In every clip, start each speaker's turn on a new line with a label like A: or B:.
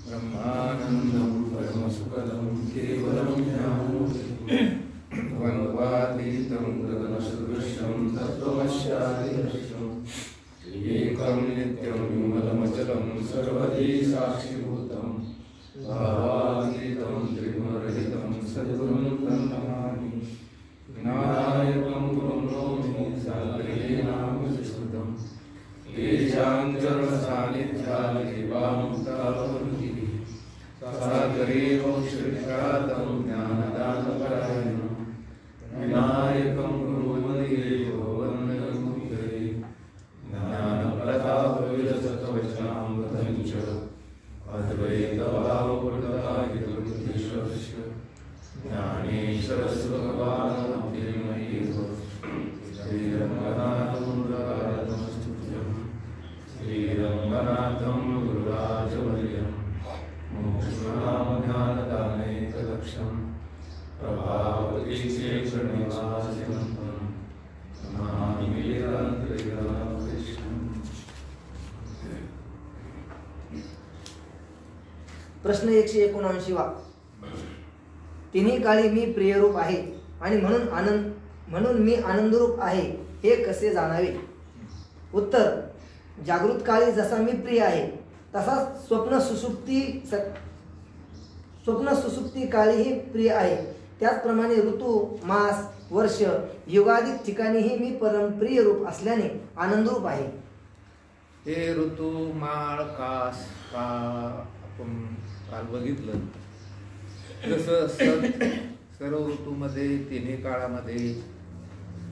A: ब्रह्मानन्दं परमसुखदं केवलं ज्ञानमूर्तिं द्वन्द्वातीतं गगनसदृशं तत्त्वमस्यादिलक्ष्यम् एकं नित्यं विमलमचलं सर्वधी साक्षिभूतं भावातीतं त्रिगुणरहितं सद्गुरुं तं नमामि। विनायकं गुरुं नौमि सागरेणामृतस्मृतं येषां चरणसान्निध्यादेवामुक्तावरुतिः सागरेवंशविख्यातं ज्ञानदानपरायणं विनायकं गुरुवन्देयो वन्दनं ज्ञानप्रतापविलसत्वचनामृतं च अद्वैतभावप्रदायकमुनीश्वरस्य ज्ञानेश्वरस्य भगवान् धीमहि श्रीरङ्गनाथं राजनस्तुत्यं श्रीरङ्गनाथं गुरुराजवर्यं मोक्षज्ञानदानैकलक्ष्यं प्रभावतीक्षेत्रनिवासिनं नमामि वेदान्तवेदान्तकृष्णम्।
B: प्रश्न 179 तिन्ही काळी मी प्रियरूप आहे आणि म्हणून मी आनंदरूप आहे हे कसे जाणावे? उत्तर: जागृत काळी जसा मी प्रिय आहे तसा स्वप्न सुसुप्ती काळीही प्रिय आहे. त्याचप्रमाणे ऋतू, मास, वर्ष, युगादिक ठिकाणीही मी परमप्रिय रूप असल्याने आनंदरूप आहे.
A: हे ऋतू, माळ, कास, आपण काल बघितलं जसं सर्व ऋतूमध्ये तिन्ही काळामध्ये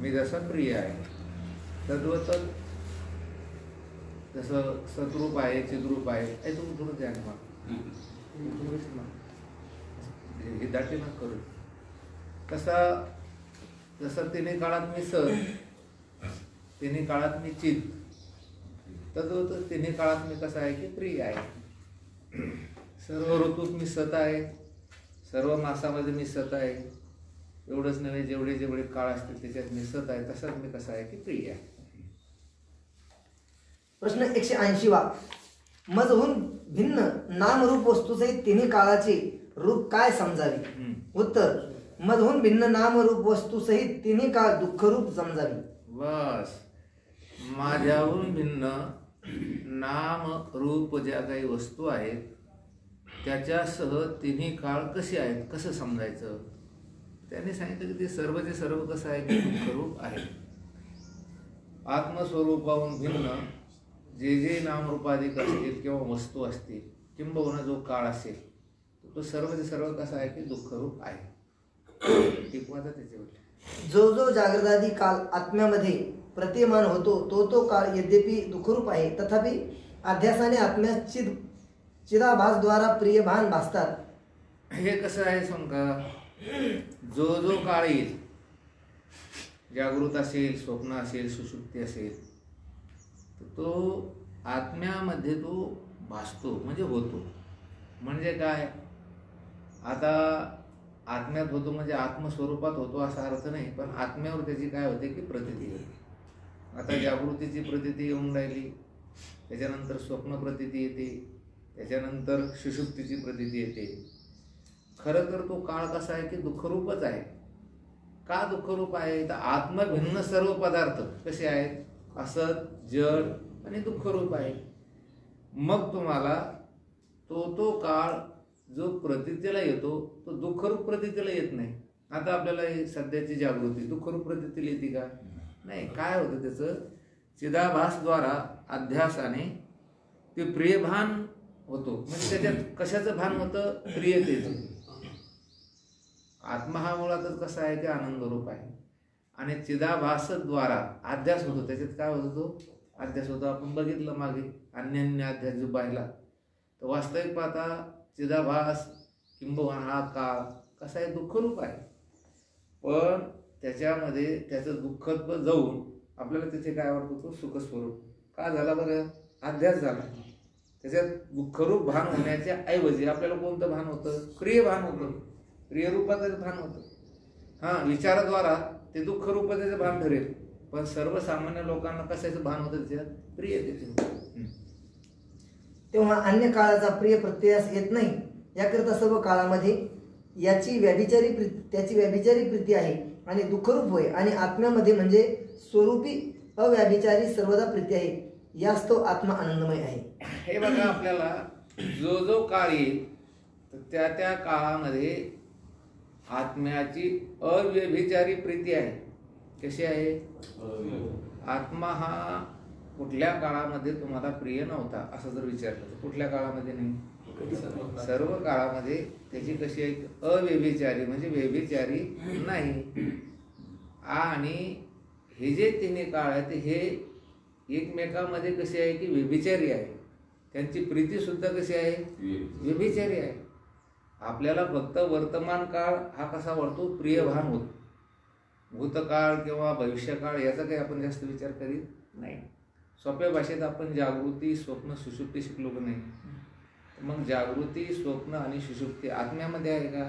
A: मी जसा प्रिय आहे तद्वत जसं सद्रूप आहे, चिद्रूप आहे. तुम्ही थोडं ध्यान हे दाटी ना करू. जसं तिन्ही काळात मी सत, तिन्ही काळात मी चित, तद्वत तिन्ही काळात मी कसा आहे की प्रिय आहे. सर्व ऋतूत मी सत आहे, सर्व मासामध्ये मी सत आहे. एवढंच नव्हे, जेवढे जेवढे काळ असतील त्याच्यात मी सत आहे, तसाच मी कसा आहे की प्रिय आहे.
B: प्रश्न 180 मजहून भिन्न नामरूप वस्तूसहित तिन्ही काळाचे रूप काय समजावे? उत्तर: मधून भिन्न नामरूप वस्तूसहित तिन्ही काळ दुःखरूप समजावी.
A: बस, माझ्याहून भिन्न नाम रूप ज्या काही वस्तू आहेत त्याच्यासह तिन्ही काळ कसे आहेत कसं समजायचं? त्यांनी सांगितलं की ते सर्वचे सर्व कसं आहे की दुःखरूप आहे. आत्मस्वरूपाहून भिन्न जे जे नामरूपाधिक असतील किंवा वस्तू असतील किंबहुना जो काळ असेल तो सर्वचे सर्व कसा आहे की दुःखरूप आहे. टिकवाचा त्याच्यावर
B: जो जागृतादी काल आत्म्यामध्ये प्रतिमान होतो तो काळ यद्यपि दुःखरूप आहे तथापि अध्यासाने आत्म्यास चिदाभासद्वारा प्रियभान भासतात.
A: हे कसं आहे समजा, जो काळ येईल, जागृत असेल, स्वप्न असेल, सुषुप्ती असेल, तो आत्म्यामध्ये तो भासतो म्हणजे होतो. म्हणजे काय, आता आत्म्यात होतो म्हणजे आत्मस्वरूपात होतो असा अर्थ नाही, पण आत्म्यावर त्याची काय होते की प्रतीती होते. आता जागृतीची प्रतीती येऊन राहिली, त्याच्यानंतर स्वप्न प्रतीती येते, त्याच्यानंतर सुषुप्तीची प्रतीती येते. खरं तर तो काळ कसा आहे की दुःखरूपच आहे. का दुःखरूप आहे? तर आत्मभिन्न सर्व पदार्थ कसे आहेत, असत, जड आणि दुःखरूप आहे. मग तुम्हाला तो काळ जो प्रतीतीला येतो तो दुःखरूप प्रतीतीला येत नाही. आता आपल्याला सध्याची जागृती दुःखरूप प्रतीतीला येते का? नाही. काय होतं त्याचं, चिदाभासद्वारा अध्यासाने ते प्रियभान होतो. म्हणजे त्याच्यात कशाचं भान होतं? प्रियतेचं. आत्मा हा मुळातच कसा आहे की आनंदरूप आहे आणि चिदाभासद्वारा अध्यास होतो. त्याच्यात काय होतो? तो अध्यास होतो. आपण बघितलं मागे अन्य अध्यास जो पाहिला, तर वास्तविक पाहता चिदाभास किंबहुना हा काळ कसा आहे दुःखरूप आहे. पण त्याच्यामध्ये त्याचं दुःखत्व जाऊन आपल्याला तिथे काय वाटतं? तो सुखस्वरूप का झाला बरं? अध्यास झाला. त्याच्यात दुःखरूप भान होण्याच्या ऐवजी आपल्याला कोणतं भान होतं? प्रिय भान होतं, प्रियरूपाचं भान होतं. हां, विचाराद्वारा ते दुःखरूपाचं भान ठरेल, पण सर्वसामान्य लोकांना कशाचं भान होतं? त्याच्यात प्रियतेचं.
B: तेव्हा अन्य काळाचा प्रिय प्रत्ययास येत नाही. याकरिता सर्व काळामध्ये त्याची व्याभिचारी प्रीती आहे आणि दुःखरूप होय, आणि आत्म्यामध्ये म्हणजे स्वरूपी अव्याभिचारी सर्वदा प्रीती आहे. यास तो आत्मा आनंदमय आहे.
A: हे बघा, आपल्याला जो जो काळ येईल तर त्या काळामध्ये आत्म्याची अव्यभिचारी प्रीती आहे. कशी आहे? आत्मा हा कुठल्या काळामध्ये तुम्हाला प्रिय नव्हता असं जर विचारलं तर कुठल्या काळामध्ये नाही? सर्व काळामध्ये त्याची कशी आहे? अव्यभिचारी म्हणजे व्यभिचारी नाही. आणि हे जे तिन्ही काळ आहेत हे एकमेकांमध्ये कसे आहे की व्यभिचारी आहे. त्यांची प्रीती सुद्धा कशी आहे? व्यभिचारी आहे. आपल्याला फक्त वर्तमान काळ हा कसा वाटतो? प्रियभान होतो. भूतकाळ किंवा भविष्यकाळ याचा काही आपण जास्त विचार करीत नाही. सोप्या भाषेत आपण जागृती, स्वप्न, सुषुप्ती शिकलो की नाही? मग जागृती, स्वप्न आणि सुषुप्ती आत्म्यामध्ये आहे का?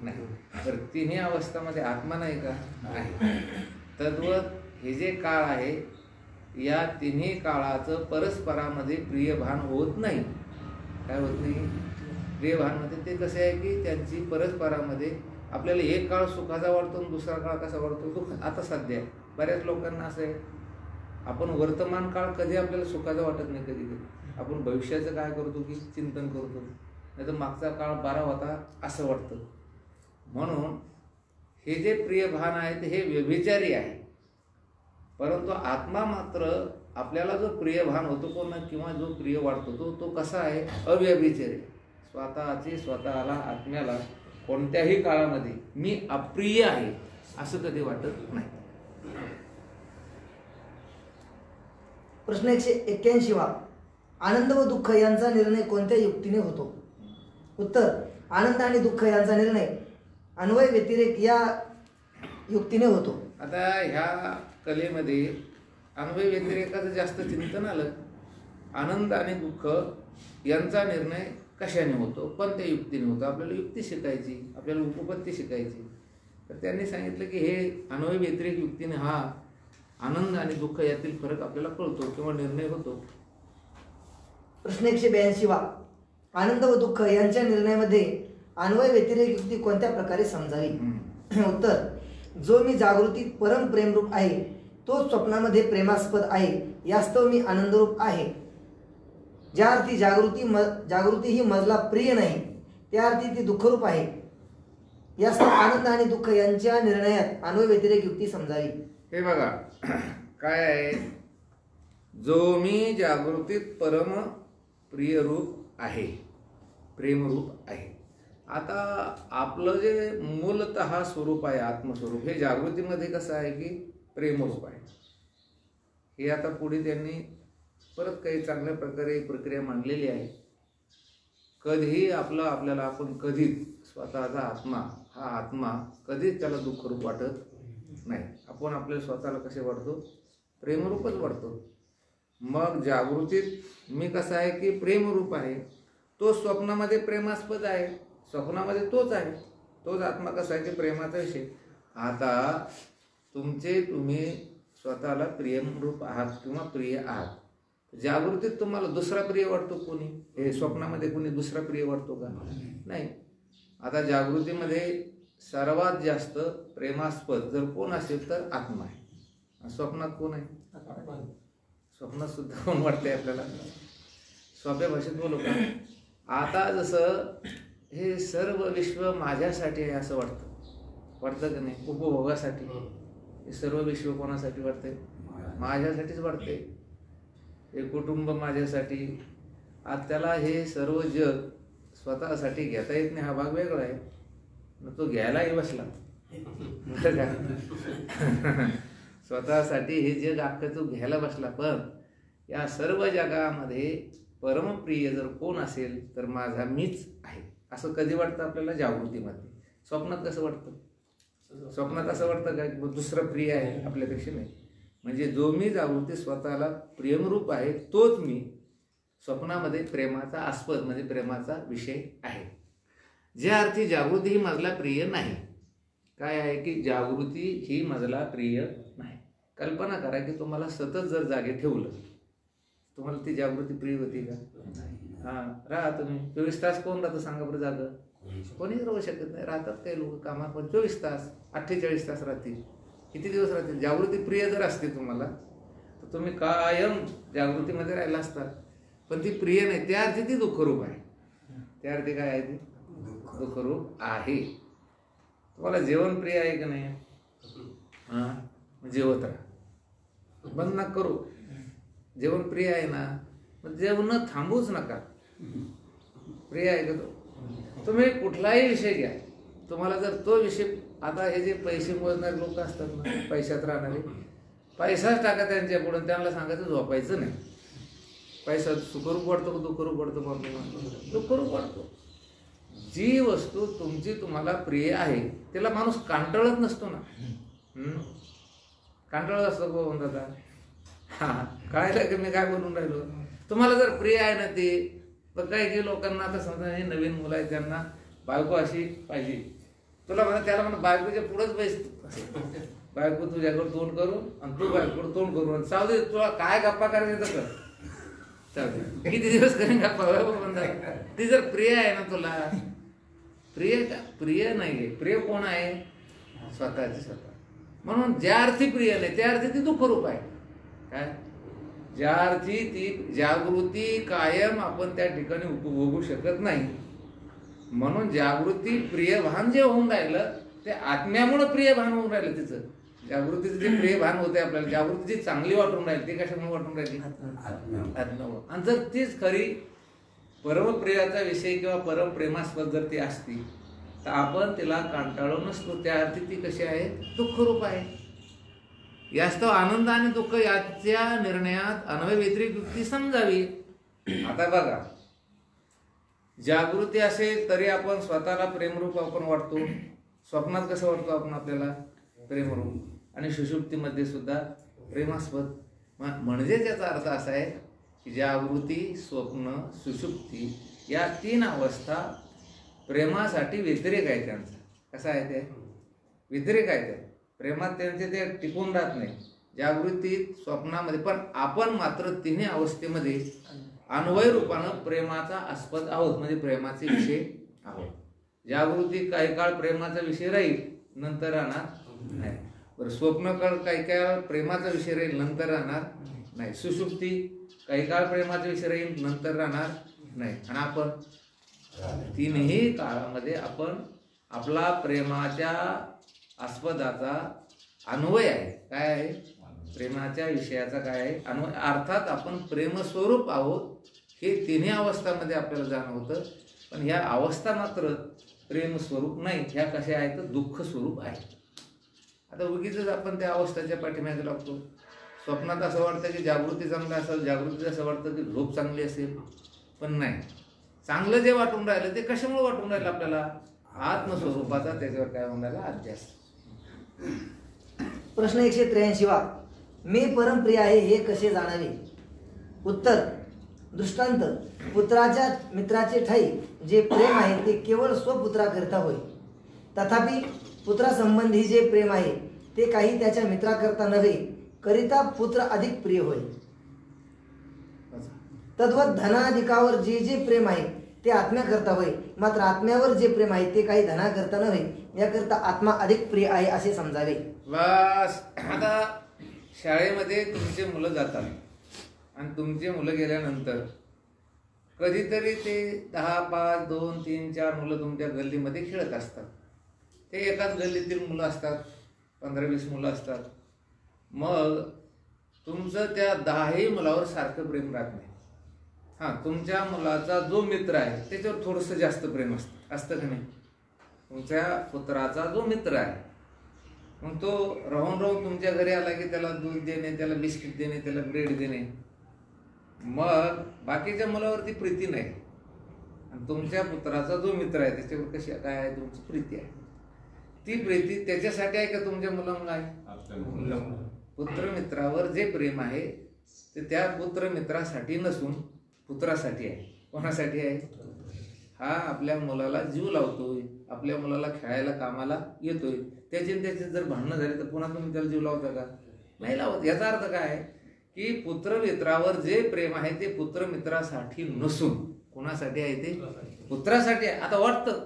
A: नाही. तर तिन्ही अवस्थामध्ये आत्मा नाही का? आहे. तद्वत हे जे काळ आहे या तिन्ही काळाचं परस्परामध्ये प्रियभान होत नाही. काय होत नाही? प्रियभानमध्ये ते कसे आहे की त्यांची परस्परामध्ये आपल्याला एक काळ सुखाचा वाटतो आणि दुसरा काळ कसा वाटतो? दुःख. आता सध्या बऱ्याच लोकांना असं आहे, आपण वर्तमान काळ कधी आपल्याला सुखाचा वाटत नाही. कधी कधी आपण भविष्याचं काय करतो की चिंतन करतो, नाही तर मागचा काळ बरा होता असं वाटतं. म्हणून हे जे प्रियभान आहे ते हे व्यभिचारी आहे. परंतु आत्मा मात्र आपल्याला जो प्रियभान होतो कोण किंवा जो प्रिय वाटतो तो कसा आहे? अव्यभिचारी. स्वतःला आत्म्याला कोणत्याही काळामध्ये मी अप्रिय आहे असं कधी वाटत नाही.
B: प्रश्न 181 आनंद व दुःख यांचा निर्णय कोणत्या युक्तीने होतो? उत्तर: आनंद आणि दुःख यांचा निर्णय अन्वय व्यतिरेक या युक्तीने होतो.
A: आता ह्या कलेमध्ये अन्वय व्यतिरेकाचं जास्त चिंतन आलं. आनंद आणि दुःख यांचा निर्णय कशाने होतो? कोणत्या युक्तीने होतो? आपल्याला युक्ती शिकायची, आपल्याला उपपत्ती शिकायची. तर त्यांनी सांगितलं की हे अन्वय व्यतिरेक युक्तीने हा आनंद आणि दुःख यातील फरक आपल्याला कळतो किंवा निर्णय होतो.
B: प्रश्न 182 आनंद व दुःख यांच्या निर्णयामध्ये अन्वय व्यतिरेक युक्ती कोणत्या प्रकारे समजावी? उत्तर: जो मी जागृतीत परम प्रेमरूप आहे तो स्वप्नामध्ये प्रेमास्पद आहे. यास्तव मी आनंदरूप आहे. ज्या अर्थी जागृती ही मजला प्रिय नाही त्या अर्थी ती दुःखरूप आहे. यास्तव आनंद आणि दुःख यांच्या निर्णयात अन्वय व्यतिरेक युक्ती समजावी.
A: हे बघा काय आहे, जो मी जागृतीत परम प्रियरूप आहे, प्रेमरूप आहे. आता आपलं जे मूलतः स्वरूप आहे आत्मस्वरूप हे जागृतीमध्ये कसं आहे की प्रेमरूप आहे. हे आता पुढे त्यांनी परत काही चांगल्या प्रकारे प्रक्रिया मांडलेली आहे. कधीही आपल्याला आपण कधीच स्वतःचा आत्मा हा आत्मा कधीच त्याला दुःखरूप वाटत नाही. आपण आपल्याला स्वतःला कसे वाटतो? प्रेमरूपच वाटतो. मग जागृतीत मी कसा आहे की प्रेमरूप आहे, तो स्वप्नामध्ये प्रेमास्पद आहे, स्वप्नामध्ये तोच आहे, तोच आत्मा कसा आहे की प्रेमाचा विषय. आता तुम्ही स्वतःला प्रेमरूप आहात किंवा प्रिय आहात. जागृतीत तुम्हाला दुसरा प्रिय वाटतो कोणी? हे स्वप्नामध्ये कोणी दुसरा प्रिय वाटतो का? नाही. आता जागृतीमध्ये सर्वात जास्त प्रेमास्पद जर कोण असेल तर आत्मा आहे. स्वप्नात कोण आहे? स्वप्नात सुद्धा कोण वाटतंय आपल्याला? सोप्या भाषेत बोलू का? आता जसं हे सर्व विश्व माझ्यासाठी आहे असं वाटतं का नाही? उपभोगासाठी. हे सर्व विश्व कोणासाठी वाटतंय? माझ्यासाठीच वाटते. हे कुटुंब माझ्यासाठी. आज त्याला हे सर्व जग स्वतःसाठी घेता येत नाही हा भाग वेगळा आहे. तो घ्यायलाही बसला का? स्वतःसाठी हे जग अख्खं तो घ्यायला बसला. पण या सर्व जगामध्ये परमप्रिय जर कोण असेल तर माझा मीच आहे असं कधी वाटतं आपल्याला? जागृतीमध्ये. स्वप्नात कसं वाटतं? स्वप्नात असं वाटतं का की दुसरं प्रिय आहे आपल्यापेक्षा? नाही. म्हणजे जो मी जागृती स्वतःला प्रेमरूप आहे तोच मी स्वप्नामध्ये प्रेमाचा आस्पद म्हणजे प्रेमाचा विषय आहे. ज्या अर्थी जागृती ही माझला प्रिय नाही. काय आहे की जागृती ही माझला प्रिय नाही. कल्पना करा की तुम्हाला सतत जर जागे ठेवलं, तुम्हाला ती जागृती प्रिय होती का? राहा तुम्ही. 24 तास कोण राहतं सांगा बरं जागं? कोणीच राहू शकत नाही. राहतात काही लोक कामात, पण 24 तास 48 तास राहतील. किती दिवस राहतील? जागृती प्रिय जर असते तुम्हाला तर तुम्ही कायम जागृतीमध्ये राहिला असतात. पण ती प्रिय नाही, त्या अर्थी ती दुःखरूप आहे. त्या अर्थी काय आहे? ती दुःखरूप आहे. तुम्हाला जेवण प्रिय आहे का नाही? जेवत राहा, बंद नका करू. जेवण प्रिय आहे ना, मग जेवण थांबूच नका. प्रिय आहे का तो? तुम्ही कुठलाही विषय घ्या, तुम्हाला जर तो विषय, आता हे जे पैसे मोजणारे लोक असतात ना, पैशात राहणारे, पैसाच टाका त्यांच्या पुढे, त्यांना सांगायचं झोपायचं नाही. पैसा सुखरूप वाटतो का दुःखरूप वाटतो? दुःखरूप वाटतो. जी वस्तू तुमची तुम्हाला प्रिय आहे त्याला माणूस कांटाळत नसतो ना. कांटाळत असतो को म्हणतात. कळायला की मी काय बोलून राहिलो? तुम्हाला जर प्रिय आहे ना ती, तर काही लोकांना आता समजा हे नवीन मुलं आहेत त्यांना बायको अशी पाहिजे. तुला म्हणा, त्याला म्हणा बायकोच्या पुढंच बसतो. बायको तुझ्याकडे तोंड करून आणि तू बायकोकडे तोंड करून, चालू दे तुला काय गप्पा करायचं तर कर, चालू दे. किती दिवस करेन गप्पा म्हणतात. ती जर प्रिय आहे ना तुला, प्रिय का? प्रिय नाहीये. प्रिय कोण आहे? स्वतःची स्वतः. म्हणून ज्या अर्थी प्रिय नाही त्या अर्थी ती दुःखरूप आहे. काय? ज्या अर्थी ती जागृती कायम आपण त्या ठिकाणी उपभोगू शकत नाही. म्हणून जागृती प्रिय भान जे होऊन राहिलं ते आत्म्यामुळे प्रिय भान होऊन राहिलं. तिचं जागृतीचं जे प्रिय भान होते आपल्याला, जागृती जी चांगली वाटून राहिली ती कशामुळे वाटून राहिली? आत्म्यामुळे. आणि जर तीच खरी परमप्रियाचा विषय किंवा परमप्रेमास्पद जर ती असती तर आपण तिला कांटाळू नसतो. त्या अर्थी ती कशी आहे? दुःखरूप आहे. यास्तव आनंद आणि दुःख याच्या निर्णयात अन्वय व्यतिरिक्त युक्ती समजावी. आता बघा, जागृती असेल तरी आपण स्वतःला प्रेमरूप आपण वाटतो. स्वप्नात कसं वाटतो आपण आपल्याला? प्रेमरूप. आणि सुषुप्तीमध्ये सुद्धा प्रेमास्पद. म्हणजे त्याचा अर्थ असा आहे की जागृती, स्वप्न, सुषुप्ती या 3 अवस्था प्रेमासाठी व्यतिरेक आहे. त्यांचा कसा आहे? ते व्यतिरेक आहे. ते प्रेमात त्यांचे ते टिकून राहत नाही. जागृतीत, स्वप्नामध्ये. पण आपण मात्र 3 अवस्थेमध्ये अन्वय रूपानं प्रेमाचा आस्पद आहोत, म्हणजे प्रेमाचे विषय आहोत. जागृती काही काळ प्रेमाचा विषय राहील, नंतर राहणार नाही. बरं, स्वप्न काळ काही काळ प्रेमाचा विषय राहील, नंतर राहणार नाही. सुषुप्ती काही काळ प्रेमाचा विषय राहील, नंतर राहणार नाही. आणि आपण 3ही काळामध्ये आपण आपला प्रेमाच्या आस्पदाचा अन्वय आहे. काय आहे? प्रेमाच्या विषयाचा काय आहे? अन्वय. अर्थात आपण प्रेमस्वरूप आहोत हे 3ही अवस्थामध्ये आपल्याला जाणवतं. पण ह्या अवस्था मात्र प्रेमस्वरूप नाही, ह्या कशा आहेत? दुःख स्वरूप आहे. आता उगीच आपण त्या अवस्थेच्या पाठीमागे लागतो. स्वप्नात असं वाटतं की जागृती चांगलं असेल, जागृतीत असं वाटतं की झोप चांगली असेल. पण नाही, चांगलं जे वाटून राहिलं ते कशामुळे वाटून राहिलं आपल्याला? आत्मस्वरूपाचा त्याच्यावर काय होऊन राहिला? अध्यास.
B: प्रश्न 183 वा. मी परमप्रिय आहे हे कसे जाणावे? उत्तर. दृष्टांत. पुत्राच्या मित्राचे ठाई जे प्रेम आहे ते केवळ स्वपुत्राकरिता होय. तथापि पुत्रासंबंधी जे प्रेम आहे ते काही त्याच्या मित्राकरता नव्हे, करिता पुत्र अधिक प्रिय होय. तद्वत धनाधिकावर जे जे प्रेम आहे ते आत्म्याकरता होय, मात्र आत्म्यावर जे प्रेम आहे ते काही धनाकरता नव्हे, याकरता आत्मा अधिक प्रिय आहे असे समजावे.
A: बस. आता शाळेमध्ये तुमचे मुलं जातात आणि तुमचे मुलं गेल्यानंतर कधीतरी ते 10, 5, 2, 3, 4 मुलं तुमच्या गल्लीमध्ये खेळत असतात. ते एकाच गल्लीतील मुलं असतात, 15-20 मुलं असतात. मग तुमचं त्या 10ही मुलावर सारखं प्रेम राहत नाही. हां, तुमच्या मुलाचा जो मित्र आहे त्याच्यावर थोडंसं जास्त प्रेम असतं का नाही? तुमच्या पुत्राचा जो मित्र आहे, मग तो राहून राहून तुमच्या घरी आला की त्याला दूध देणे, त्याला बिस्किट देणे, त्याला ब्रेड देणे. मग बाकीच्या मुलावरती प्रीती नाही. आणि तुमच्या पुत्राचा जो मित्र आहे त्याच्यावर कशी काय आहे? तुमची प्रीती आहे. ती प्रीती त्याच्यासाठी आहे का तुमच्या मुलांना आहे? पुत्रमित्रावर जे प्रेम आहे ते त्या पुत्रमित्रासाठी नसून पुत्रासाठी आहे. कोणासाठी आहे? हा आपल्या मुलाला जीव लावतोय, आपल्या मुलाला खेळायला कामाला येतोय. त्याचे जर भांडणं झाले तर पुन्हा तुम्ही त्याला जीव लावता का? नाही लावत. याचा अर्थ काय आहे की पुत्रमित्रावर जे प्रेम आहे ते पुत्रमित्रासाठी नसून कोणासाठी आहे ते? पुत्रासाठी आहे. आता वाटतं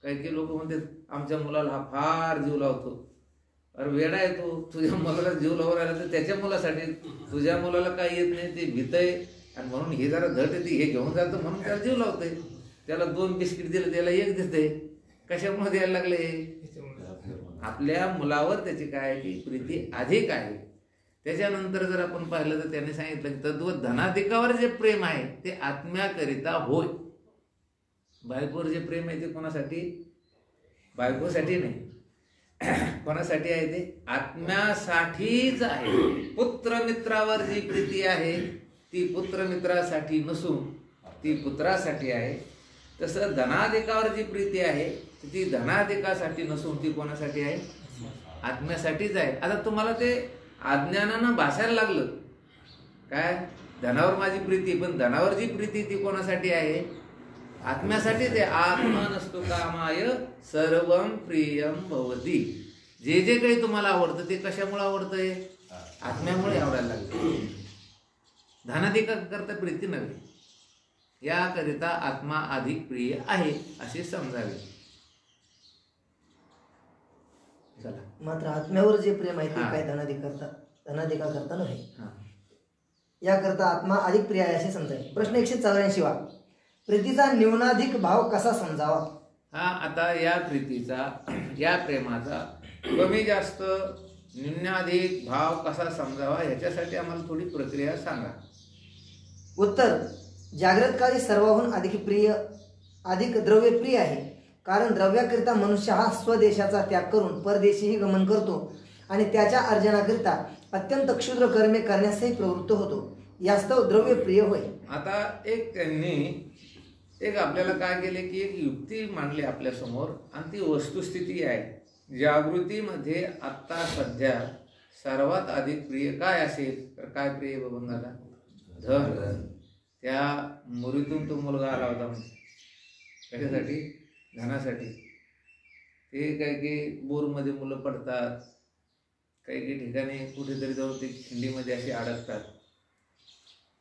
A: काही काही लोक म्हणतात आमच्या मुलाला हा फार जीव लावतो. अरे वेडा आहे तो, तुझ्या मुलाला जीव लावून राहिला तर त्याच्या मुलासाठी. तुझ्या मुलाला काही येत नाही, ते भीतय आणि म्हणून हे जरा धट येते, हे घेऊन जातं म्हणून त्याला जीव लावतंय. त्याला 2 बिस्किट दिलं त्याला 1 देते. कशामुळे द्यायला लागले? आपल्या मुलावर त्याची काय आहे की प्रीती अधिक आहे. त्याच्यानंतर जर आपण पाहिलं तर त्याने सांगितलं की तद्वत धनाधिकावर जे प्रेम आहे ते आत्म्याकरिता होय. बायकोवर जे प्रेम आहे ते कोणासाठी? बायकोसाठी नाही. कोणासाठी आहे ते? आत्म्यासाठीच आहे. पुत्रमित्रावर जी प्रीती आहे ती पुत्रमित्रासाठी नसून ती पुत्रासाठी आहे. तसं धनाधिकावर जी प्रीती आहे ती धनाधिकासाठी नसून ती कोणासाठी आहे? आत्म्यासाठीच आहे. आता तुम्हाला ते अज्ञानानं भासायला लागलं काय? धनावर माझी प्रीती, पण धनावर जी प्रीती ती कोणासाठी आहे? आत्म्यासाठीच आहे. आत्मनस्तु कामाय सर्वं प्रियं भवती. जे जे काही तुम्हाला आवडतं ते कशामुळे आवडतंय? आत्म्यामुळे आवडायला लागलं. धनाधिका करता प्रीती नव्हे. याकरिता आत्मा अधिक प्रिय आहे असे समजावे. चला,
B: मात्र आत्म्यावर जे प्रेम आहे ते काय धनाधिका करता नव्हे. याकरता आत्मा अधिक प्रिय आहे असे समजावे. प्रश्न 184 वा. प्रीतीचा न्यूनाधिक भाव कसा समजावा?
A: हा, आता या प्रीतीचा, या प्रेमाचा कमी जास्त न्यूनाधिक भाव कसा समजावा ह्याच्यासाठी आम्हाला थोडी प्रक्रिया सांगा.
B: उत्तर: जागृत काळी सर्वाहून अधिक द्रव्य प्रिय आहे. कारण द्रव्याकरिता मनुष्य हा स्वदेशाचा त्याग करून परदेशीही गमन करतो आणि त्याच्या अर्जनाकरिता अत्यंत क्षुद्र कर्मे करण्यासही प्रवृत्त होतो. यास्तव द्रव्य प्रिय होय.
A: आता त्यांनी आपल्याला काय केले की एक युक्ती मांडली आपल्या समोर आणि ती वस्तुस्थिती आहे. जागृतीमध्ये आत्ता सध्या सर्वात अधिक प्रिय काय असेल तर काय प्रिय बघा? धन. त्या मुरीतून तो मुलगा आला होता. कशासाठी? धनासाठी. ते काही बोरमध्ये मुलं पडतात, काही ठिकाणी कुठेतरी जाऊन ते खिंडीमध्ये असे अडकतात.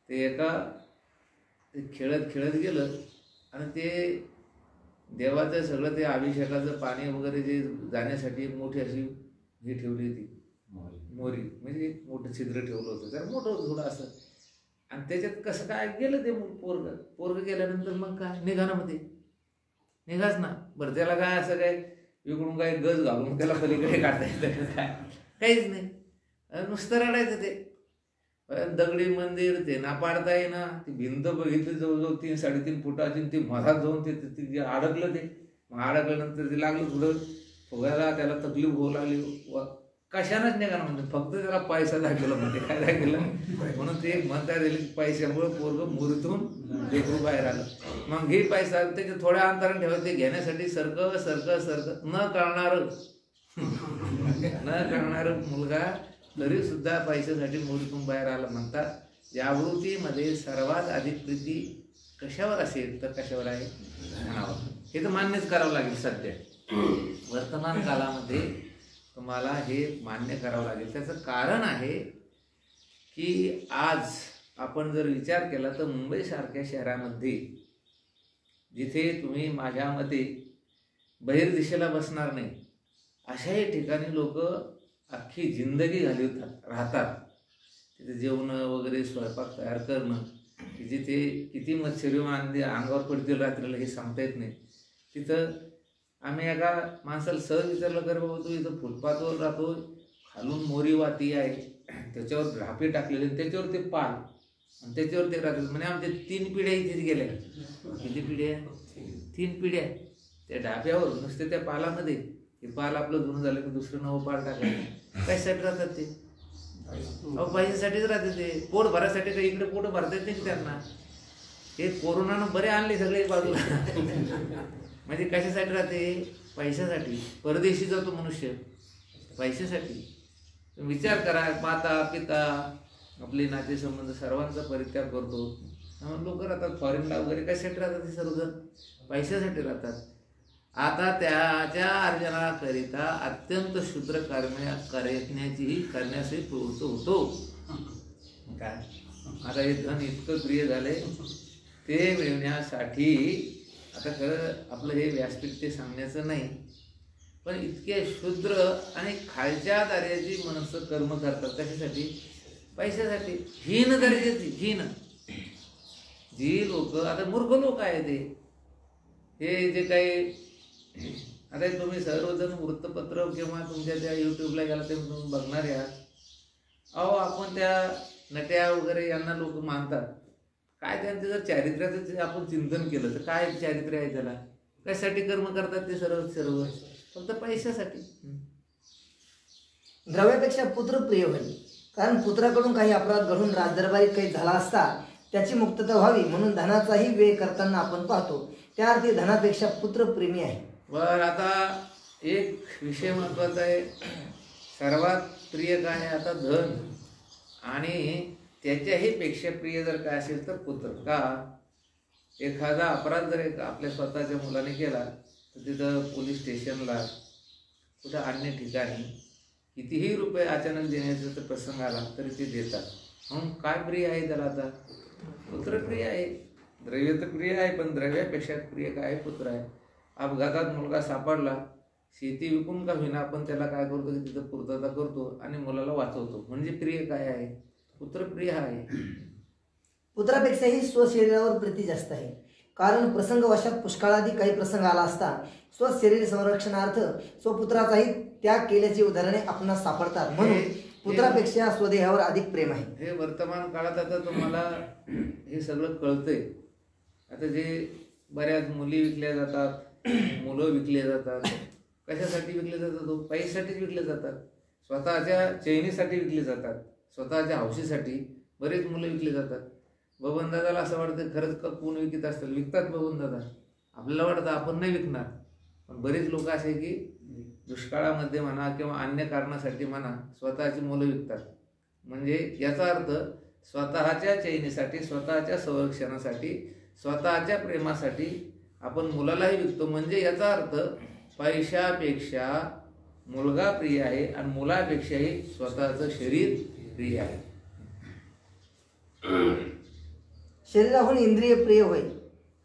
A: ते खेळत खेळत गेलं आणि ते देवाचं सगळं ते अभिषेकाचं पाणी वगैरे जे जाण्यासाठी मोठी अशी हे ठेवली होती मोरी, म्हणजे मोठं छिद्र ठेवलं होतं. जरा मोठं होतं थोडं असं. आणि त्याच्यात कसं काय गेलं ते पोरग गेल्यानंतर मग काय निघाणामध्ये निघाच ना. बरं, त्याला काय असं काय इकडून काय गज घालून त्याला पलीकडे काढता येतं काय? काहीच नाही. नुसतं रडायचं ते. दगडी मंदिर ते ना पाडता येईना. ती भिंत बघितली जवळजवळ 3-3.5 फुटाची. ती मधात जाऊन ते अडकलं. ते मग अडकल्यानंतर ते लागलं थोडं फुगायला, त्याला तकलीफ होऊ लागली. कशानंच नाही का म्हणते, फक्त त्याला पैसा दाखवला. म्हणजे काय दाखवलं म्हणून ते म्हणता येईल की पैशामुळे पोरग मुरीतून लेकरू बाहेर आलं. मग हे पैसा त्याच्या थोड्या अंतराने ठेवायचं. ते घेण्यासाठी सरक न कळणार मुलगा तरी सुद्धा पैशासाठी मुरीतून बाहेर आला. म्हणतात जागृतीमध्ये सर्वात अधिक प्रीती कशावर असेल तर कशावर आहे? धनावर. हे तर मान्यच करावं लागेल. सध्या वर्तमान काळामध्ये तुम्हाला हे मान्य करावं लागेल. त्याचं कारण आहे की आज आपण जर विचार केला तर मुंबईसारख्या शहरामध्ये जिथे तुम्ही माझ्या मते बहिर्दिशेला बसणार नाही अशाही ठिकाणी लोक अख्खी जिंदगी राहतात. तिथे जेवणं वगैरे स्वयंपाक तयार करणं, जिथे किती मच्छरी अंगावर पडतील रात्रीला हे सांगता येत नाही. तिथं आम्ही एका माणसाला सहज विचारलं कर बाबा तू इथं फुटपाथवर राहतो, खालून मोरी वाती आहे, त्याच्यावर ढापे टाकलेले, त्याच्यावर ते पाल आणि त्याच्यावर ते राहतात. म्हणजे आमच्या 3 पिढ्या इथे गेल्या. किती पिढ्या? 3 पिढ्या. त्या ढाप्यावर नुसते त्या पालामध्ये हे पाल आपलं धुणं झालं की दुसरं नवं पाल टाकायचं. कशासाठी राहतात ते? पैशासाठीच राहते ते. पोट भरायसाठी काही इकडे पोट भरता येत नाही त्यांना. हे कोरोनानं बरे आणले सगळे बाजूला. म्हणजे कशासाठी राहते? पैशासाठी. परदेशी जातो मनुष्य पैशासाठी. विचार करा, माता पिता आपले नातेसंबंध सर्वांचा परित्याग करतो. लोक राहतात फॉरेनला वगैरे. कशासाठी राहतात? ते सर्वजण पैशासाठी राहतात. आता त्याच्या अर्जनाकरिता अत्यंत क्षुद्र कर्मे करण्यासही प्रवृत्त होतो. काय आता हे धन इतकं प्रिय झाले ते मिळवण्यासाठी आता खरं आपलं हे व्यासपीठ ते सांगण्याचं नाही, पण इतके शूद्र आणि खालच्या दार्याची मनसं कर्म करतात कशासाठी? पैशासाठी. हीन दर्जाची हीन जी लोक, आता मूर्ख लोक आहे ते, हे जे काही आता तुम्ही सर्वजण वृत्तपत्र किंवा तुमच्या त्या यूट्यूबला गेला ते तुम्ही बघणार आहात. अहो आपण त्या नट्या वगैरे यांना लोक मानतात. काय त्यांचं जर चारित्र्याचं आपण चिंतन केलं तर काय चारित्र्य आहे त्याला? कशासाठी कर्म करतात ते सर्व फक्त पैशासाठी.
B: द्रव्यापेक्षा पुत्र प्रिय होईल, कारण पुत्राकडून काही अपराध घडून राजदरबारीत काही झाला असता त्याची मुक्तता व्हावी म्हणून धनाचाही व्यय करताना आपण पाहतो. त्या अर्थी धनापेक्षा पुत्र प्रेमी आहे.
A: बर, आता एक विषय महत्वाचा आहे. सर्वात प्रिय काय आहे? आता धन, आणि त्याच्याही पेक्षा प्रिय जर काय असेल तर पुत्र. का? एखादा अपराध जर आपल्या स्वतःच्या मुलाने केला तर तिथं पोलीस स्टेशनला कुठं अन्य ठिकाणी कितीही रुपये अचानक देण्याचा तर प्रसंग आला तरी ते देतात. म्हणून काय प्रिय आहे त्याला? आता पुत्र प्रिय आहे. द्रव्य तर प्रिय आहे, पण द्रव्यापेक्षा प्रिय काय आहे? पुत्र आहे. अपघातात मुलगा सापडला, शेती विकून का होईना आपण त्याला काय करतो की तिथं पूर्तता करतो आणि मुलाला वाचवतो. म्हणजे प्रिय काय आहे? पुत्र प्रिय आहे.
B: पुत्रापेक्षाही स्वशरीरावर प्रीती जास्त आहे, कारण प्रसंगवशात पुष्कळादी काही प्रसंग आला असता स्वशरीर संरक्षणार्थ स्वपुत्राचाही त्याग केल्याची उदाहरणे आपणास सापडतात. म्हणून पुत्रापेक्षा स्वदेहावर अधिक प्रेम आहे.
A: हे वर्तमान काळात आता तुम्हाला हे सगळं कळतंय. आता जे बऱ्याच मुली विकल्या जातात, मुलं विकले जातात. कशासाठी विकले जातात? पैशासाठीच विकले जातात. स्वतःच्या चैनीसाठी विकले जातात, स्वतःच्या हौशीसाठी बरेच मुलं विकले जातात. बबनदादाला असं वाटतं खरंच का कोण विकत असतील? विकतात बबनदादा. आपल्याला वाटतं आपण नाही विकणार, पण बरेच लोक असे की दुष्काळामध्ये म्हणा किंवा अन्य कारणासाठी म्हणा स्वतःची मुलं विकतात. म्हणजे याचा अर्थ स्वतःच्या चैनीसाठी, स्वतःच्या संरक्षणासाठी, स्वतःच्या प्रेमासाठी आपण मुलालाही विकतो. म्हणजे याचा अर्थ पैशापेक्षा मुलगा प्रिय आहे आणि मुलापेक्षाही स्वतःचं शरीर प्रिय आहे.
B: शरीराहून इंद्रिय प्रिय होईल,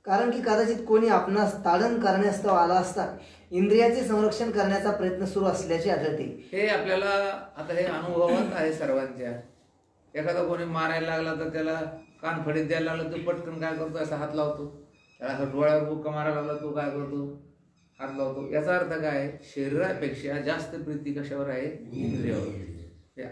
B: कारण की कदाचित कोणी आपणास ताडण करण्यास्तव आला असता इंद्रियाचे संरक्षण करण्याचा प्रयत्न सुरू असल्याचे आढळते.
A: हे आपल्याला आता हे अनुभवात आहे सर्वांच्या. एखादा कोणी मारायला लागला तर त्याला कान फडीत द्यायला लागला तो पटकन काय करतो? असा हात लावतो. त्याला डोळ्यावर बुक्का मारायला लागला तो काय करतो? हात लावतो. याचा अर्थ काय? शरीरापेक्षा जास्त प्रीती कशावर आहे? इंद्रियावर.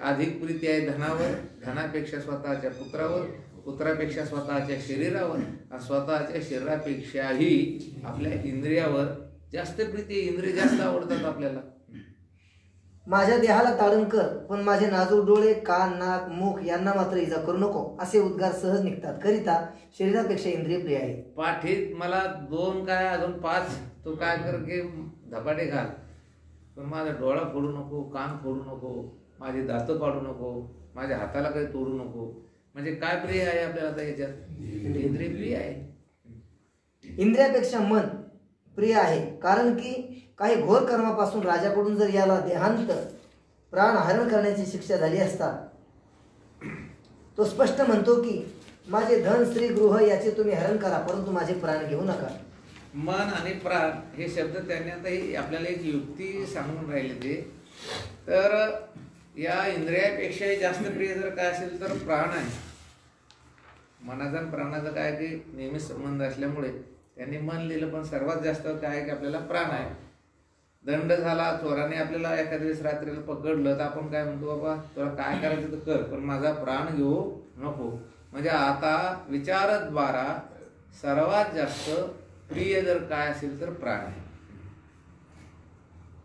A: अधिक प्रीती आहे धनावर, धनापेक्षा स्वतःच्या पुत्रावर, पुत्रापेक्षा स्वतःच्या शरीरावर, आणि स्वतःच्या शरीरापेक्षाही आपल्या इंद्रियावर जास्त प्रीती. इंद्रिय जास्त आवडतात आपल्याला.
B: माझ्या देहाला ताडण कर, पण माझे नाजूक डोळे, कान, नाक, मुख यांना मात्र इजा करू नको, असे उद्गार सहज निघतात. करिता शरीरापेक्षा इंद्रिय प्रिय आहे.
A: पाठीत मला 2 काय अजून 5 तो काय कर की धपाटे घाल, पण माझा डोळा फोडू नको, कान फोडू नको, माझे दात पाडू नको, माझ्या हाताला काही तोडू नको. म्हणजे काय प्रिय आहे आपल्याला आता याच्यात? इंद्रिय प्रिय आहे.
B: इंद्रियापेक्षा मन प्रिय आहे, कारण की काही घोर कर्मापासून राजाकडून जर याला देहांत प्राण हरण करण्याची शिक्षा झाली असता तो स्पष्ट म्हणतो की माझे धन, स्त्री, गृह याचे तुम्ही हरण करा, परंतु माझे प्राण घेऊ नका.
A: मन आणि प्राण हे शब्द त्यांनी आता आपल्याला एक युक्ती सांगून राहिले ते. तर या इंद्रियापेक्षाही जास्त प्रिय जर काय असेल तर प्राण आहे. मनाचा आणि प्राणाचा काय की नेहमी संबंध असल्यामुळे त्यांनी मन लिहिलं, पण सर्वात जास्त काय की आपल्याला प्राण आहे. दंड झाला, चोराने आपल्याला एखाद्या दिवस रात्रीला पकडलं तर आपण काय म्हणतो? बाबा तुला काय करायचं तर कर, पण माझा प्राण घेऊ नको. म्हणजे आता विचारद्वारा सर्वात जास्त प्रिय जर काय असेल तर प्राण आहे.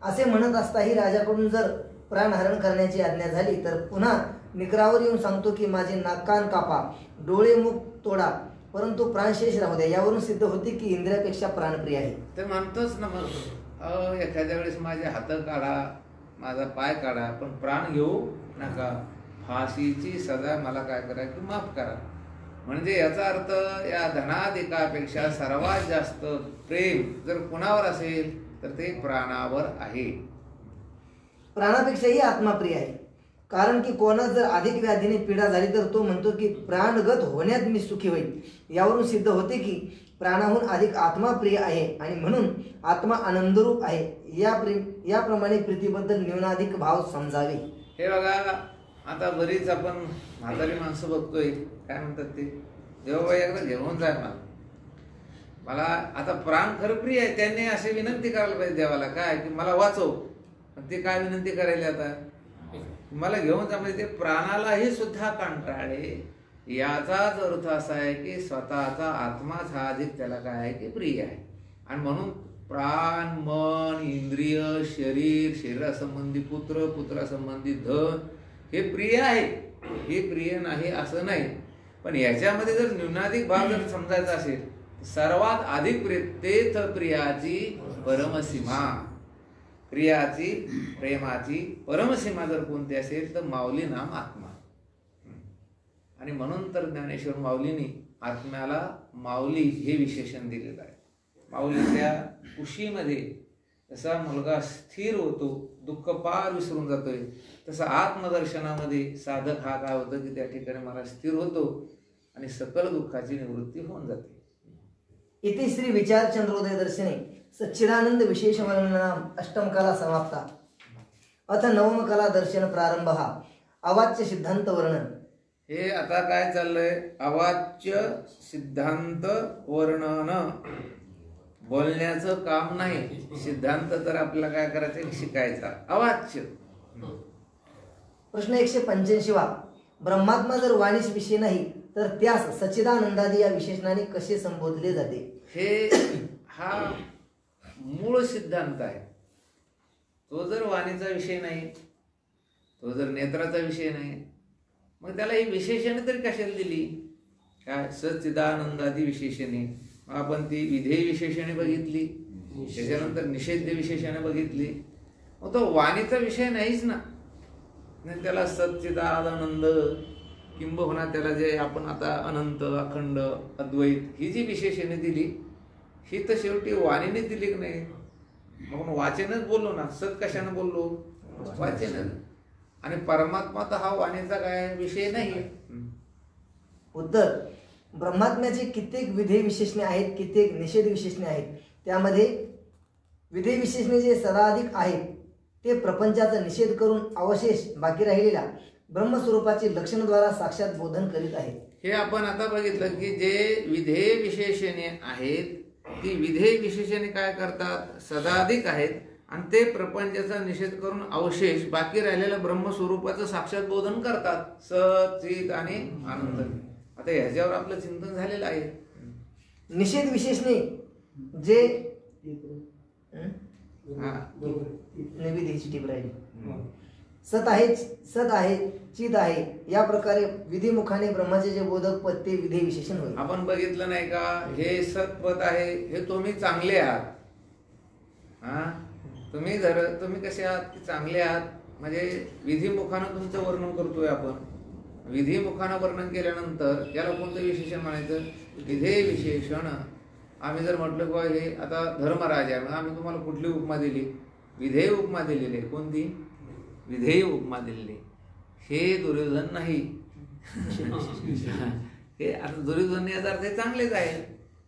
B: असे म्हणत असताही राजाकडून जर प्राण हरण करण्याची आज्ञा झाली तर पुन्हा निकरावर येऊन सांगतो की माझे नाक, कान कापा, डोळे, मुख तोडा, परंतु प्राण शेष राहू द्या. यावरून सिद्ध होते की इंद्रियापेक्षा प्राणप्रिय आहे.
A: ते म्हणतोच ना मग. एखाद्या वेळेस माझे हात काढा, माझा पाय काढा, पण प्राण घेऊ नका. फाशीची सजा मला काय करा की माफ करा. म्हणजे याचा अर्थ या धनाधिकापेक्षा सर्वात जास्त प्रेम जर कुणावर असेल तर ते प्राणावर आहे.
B: प्राणापेक्षाही आत्मा प्रिय आहे, कारण की कोणास जर अधिक व्याधीने पीडा झाली तर तो म्हणतो की प्राणगत होण्यात मी सुखी होईल. यावरून सिद्ध होते की प्राणाहून अधिक आत्मा प्रिय आहे आणि म्हणून आत्मा आनंदरूप आहे. याप्रमाणे प्रीतीबद्दल न्यूनाधिक भाव समजावे.
A: हे बघा, आता बरीच आपण म्हातारी माणसं बघतोय, काय म्हणतात ते, देवाबाई एकदा घेऊन जाय मला आता प्राण खरं प्रिय आहे. त्यांनी असे विनंती करायला पाहिजे देवाला, काय की मला वाचव. ते काय विनंती करायला आता, मला घेऊन जा. म्हणजे ते प्राणालाही सुद्धा कंटाळे. याचाच अर्थ असा आहे की स्वतःचा आत्माच हा अधिक त्याला काय आहे की प्रिय आहे. आणि म्हणून प्राण, मन, इंद्रिय, शरीर, शरीरासंबंधी पुत्र, पुत्रासंबंधी धन हे प्रिय आहे, हे प्रिय नाही असं नाही. पण याच्यामध्ये जर न्यूनाधिक भाव जर समजायचा असेल, सर्वात अधिक प्रिय तेथ प्रियाची परमसीमा. प्रियाची, प्रेमाची परमसीमा जर कोणती असेल तर माऊली नाम आत्मा. आणि म्हणून तर ज्ञानेश्वर माऊलींनी आत्म्याला माऊली हे विशेषण दिलेलं आहे. माऊलीच्या कुशीमध्ये जसा मुलगा स्थिर होतो, दुःख पार विसरून जातोय, तसं आत्मदर्शनामध्ये साधक हा काय होतं की त्या ठिकाणी मला स्थिर होतो आणि सकल दुःखाची निवृत्ती होऊन जाते.
B: इति श्री विचार चंद्रोदय दर्शने सच्चिदानंद विशेष वर्णनाम अष्टम कला समाप्ता. अथ नवम कला दर्शन प्रारंभ. अवाच्य सिद्धांत वर्णन.
A: हे आता काय चाललंय, अवाच्य सिद्धांत वर्णन. बोलण्याचं काम नाही, सिद्धांत तर आपल्याला काय करायचं शिकायचा. अवाच्य.
B: प्रश्न 185. ब्रह्मात्मा जर वाणीस विषय नाही तर त्यास सच्चिदानंदादी या विशेषणाने कसे संबोधले जाते.
A: हे हा मूळ सिद्धांत आहे. तो जर वाणीचा विषय नाही, तो जर नेत्राचा विषय नाही, मग त्याला ही विशेषणे तरी कशाला दिली. काय सच्चिदानंदादी विशेषणे. आपण ती विधेय विशेषणे बघितली, त्याच्यानंतर निषेध्य विशेषणे बघितली. मग तो वाणीचा विषय नाहीच ना. त्याला सच्चिदानंद किंबहुना त्याला जे आपण आता अनंत, अखंड, अद्वैत ही जी विशेषणे दिली, ही तर शेवटी वाणीने दिली की नाही. मग वाचनच बोललो ना, सत कशाने बोललो, वाचन. आणि परमात्मा तर हा वाणीचा काय विषय नाही.
B: उत्तर. ब्रह्मात्म्याचे कित्येक विधेय विशेषणे आहेत, कित्येक निषेध विशेषणे आहेत. त्यामध्ये विधेय विशेषणे जे सदाधिक आहेत ते प्रपंचाचा निषेध करून अवशेष बाकी राहिलेल्या ब्रह्मस्वरूपाचे लक्षणद्वारा साक्षात बोधन करीत आहेत.
A: हे आपण आता बघितलं की जे विधेय विशेषणे आहेत ती विधेय विशेषणे काय करतात, सदाधिक आहेत आणि ते प्रपंचाचा निषेध करून अवशेष बाकी राहिलेल्या ब्रह्मस्वरूपाचं साक्षात बोधन करतात. सचित आणि आनंद. आता ह्याच्यावर आपलं चिंतन झालेलं आहे.
B: निषेध विशेषणे जे नवी द्यायची टीप राहिली. सत आहे, चित आहे, या प्रकारे विधिमुखाने ब्रह्माचे जे बोधक पद ते विधेय विशेषण होईल.
A: आपण बघितलं नाही का, हे सत्पद आहे, हे तुम्ही चांगले आहात. तुम्ही कसे आहात की चांगले आहात. म्हणजे विधिमुखानं तुमचं वर्णन करतोय आपण. विधिमुखानं वर्णन केल्यानंतर याला कोणतं विशेषण म्हणायचं, विधेय विशेषण. आम्ही जर म्हटलं की हे आता धर्मराज आहे, आम्ही तुम्हाला कुठली उपमा दिली, विधेय उपमा दिलेली आहे. कोणती विधेय उपमा दिलेली. हे दुर्योधन नाही. हे आता दुर्योधन याचा अर्थ चांगलेच आहे.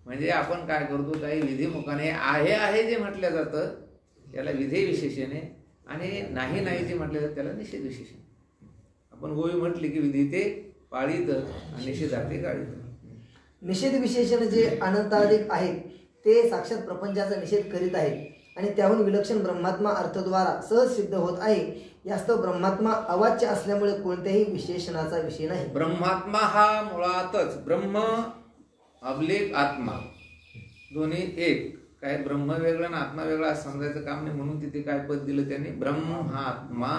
A: म्हणजे आपण काय करतो, काही विधिमुखाने आहे जे म्हटलं जातं त्याला विधेय विशेषणे आणि नाही जे म्हटलं जातं त्याला निषेध विशेषण. आपण गोवी म्हटली की विधी ते पाळीत आणि निषेधार्थे गाळीत.
B: निषेध विशेषण जे अनंताधिक आहेत ते साक्षात प्रपंचाचा निषेध करीत आहेत आणि त्याहून विलक्षण ब्रह्मात्मा अर्थद्वारा सहज सिद्ध होत आहे. यास्तव ब्रह्मात्मा अवाच्य असल्यामुळे कोणत्याही विशेषणाचा विषय नाही.
A: ब्रह्मात्मा हा मुळातच ब्रह्म अवलेख आत्मा दोन्ही एक. काय ब्रह्म वेगळं आणि आत्मा वेगळा असं समजायचं काम नाही. म्हणून तिथे काय पद दिलं त्यांनी, ब्रह्मात्मा.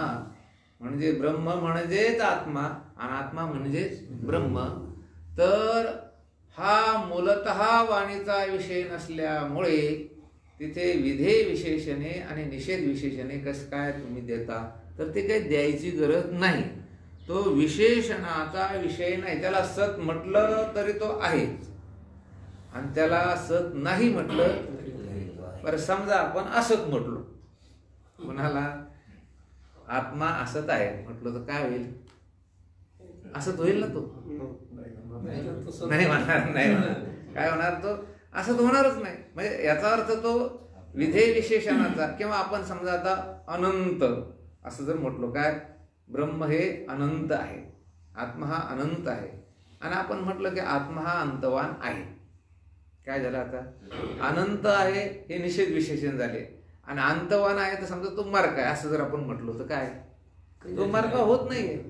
A: म्हणजे ब्रह्म म्हणजेच आत्मा आणि आत्मा म्हणजेच ब्रह्म. तर हा मूलतः वाणीचा विषय नसल्यामुळे तिथे विधेय विशेषणे आणि निषेध विशेषणे कसं काय तुम्ही देता, तर ते काही द्यायची गरज नाही. तो विशेषणाचा विषय नाही. त्याला सत म्हटलं तरी तो आहे आणि त्याला सत नाही म्हटलं. बरं समजा आपण असत म्हटलो, कोणाला आत्मा असत आहे म्हटलं तर काय होईल? असत होईल ना तो? नाही म्हणणार, नाही म्हणणार. काय होणार? तो असत होणारच नाही. म्हणजे याचा अर्थ तो विधेय विशेषणाचा, किंवा आपण समजा आता अनंत असं जर म्हटलो, काय ब्रह्म हे अनंत आहे, आत्मा हा अनंत आहे, आणि आपण म्हटलं की आत्मा हा अंतवान आहे. काय झालं आता? अनंत आहे हे निषेध विशेषण झाले, आणि अंतवान आहे तर समजा तो मार्ग आहे असं जर आपण म्हटलो तर काय? तो मार्ग होत नाहीये.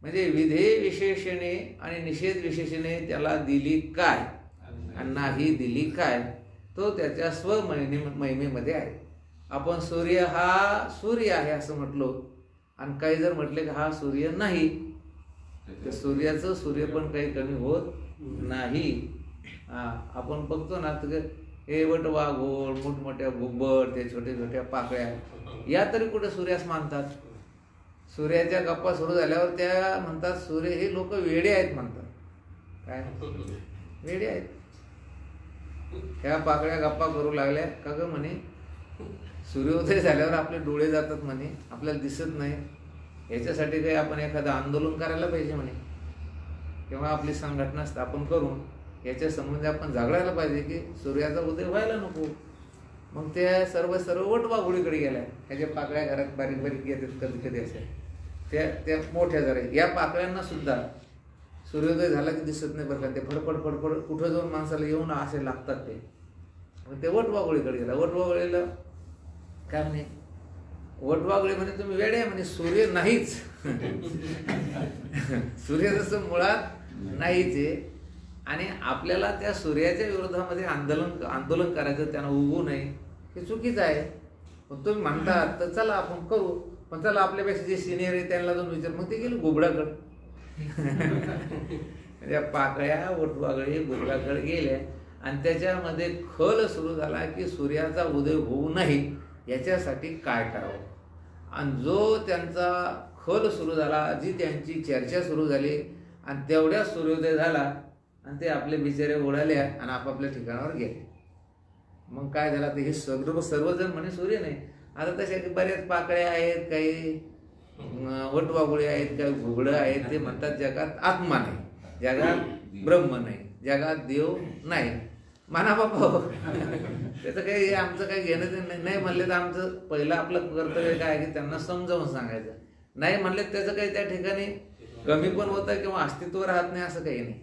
A: म्हणजे विधेय विशेषणे आणि निषेध विशेषणे त्याला दिली काय आणि नाही दिली काय, तो त्याच्या स्वमहिमेमध्ये आहे. आपण सूर्य हा सूर्य आहे असं म्हटलो, आणि काही जर म्हटले की हा सूर्य नाही, तर सूर्याचं सूर्य पण काही कमी होत नाही. आपण बघतो ना, तर हे वट वाघोळ, मोठमोठ्या बुब्बड, ते छोट्या छोट्या पाकळ्या, या तरी कुठे सूर्यास मानतात? सूर्याच्या गप्पा सुरू झाल्यावर त्या म्हणतात सूर्य हे लोक वेडे आहेत म्हणतात. काय वेडे आहेत? ह्या पाकळ्या गप्पा करू लागल्या का ग म्हणे, सूर्योदय झाल्यावर आपले डोळे जातात म्हणे, आपल्याला दिसत नाही. याच्यासाठी काही आपण एखादं आंदोलन करायला पाहिजे म्हणे, किंवा आपली संघटना स्थापन करून याच्या संबंधी आपण जागरायला पाहिजे की सूर्याचा उदय व्हायला नको. मग त्या सर्व वटवाघुळीकडे गेल्या. ह्याच्या पाकळ्या घरात बारीक बारीक येतात कधी कधी अशा, त्या मोठ्या जरा, या पाकळ्यांना सुद्धा सूर्योदय झाला की दिसत नाही बरं का. ते फडफड फडफड कुठं जाऊन माणसाला येऊन असे लागतात ते. मग ते वटवाघुळीकडे गेला. वटवाघुळीला काय म्हणे? वटवाघुळी म्हणे तुम्ही वेडे आहे म्हणे, सूर्य नाहीच. सूर्य जसं मुळात नाहीच आहे, आणि आपल्याला त्या सूर्याच्या विरोधामध्ये आंदोलन करायचं, त्यांना उगवू नये, हे चुकीचं आहे. पण तुम्ही म्हणतात तर चला आपण करू, पण चला आपल्यापेक्षा जे सिनियर आहे त्यांना जाऊन विचार. मग ते गेले घुबडाकडं. त्या पाकळ्या वटवाघळी घुबडाकडे गेल्या, आणि त्याच्यामध्ये खल सुरू झाला की सूर्याचा उदय होऊ नये याच्यासाठी काय करावं. आणि जो त्यांचा खल सुरू झाला, जी त्यांची चर्चा सुरू झाली, आणि तेवढ्या सूर्योदय झाला, आणि ते आपले बिचारे उडाले आणि आपापल्या ठिकाणावर गेले. मग काय झालं? तर हे सर्वजण म्हणे सूर्य नाही. आता तशा बऱ्याच पाकळ्या आहेत, काही वटवाघुळी आहेत, काही घुबडं आहेत, ते म्हणतात जगात आत्मा नाही, जगात ब्रह्म नाही, जगात देव नाही. माना बाबा, त्याचं काही आमचं काही घेणं नाही म्हणले तर आमचं पहिलं आपलं कर्तव्य काय आहे की त्यांना समजावून सांगायचं. नाही म्हणले त्याचं काही त्या ठिकाणी कमी पण होतं किंवा अस्तित्व राहत नाही असं काही नाही.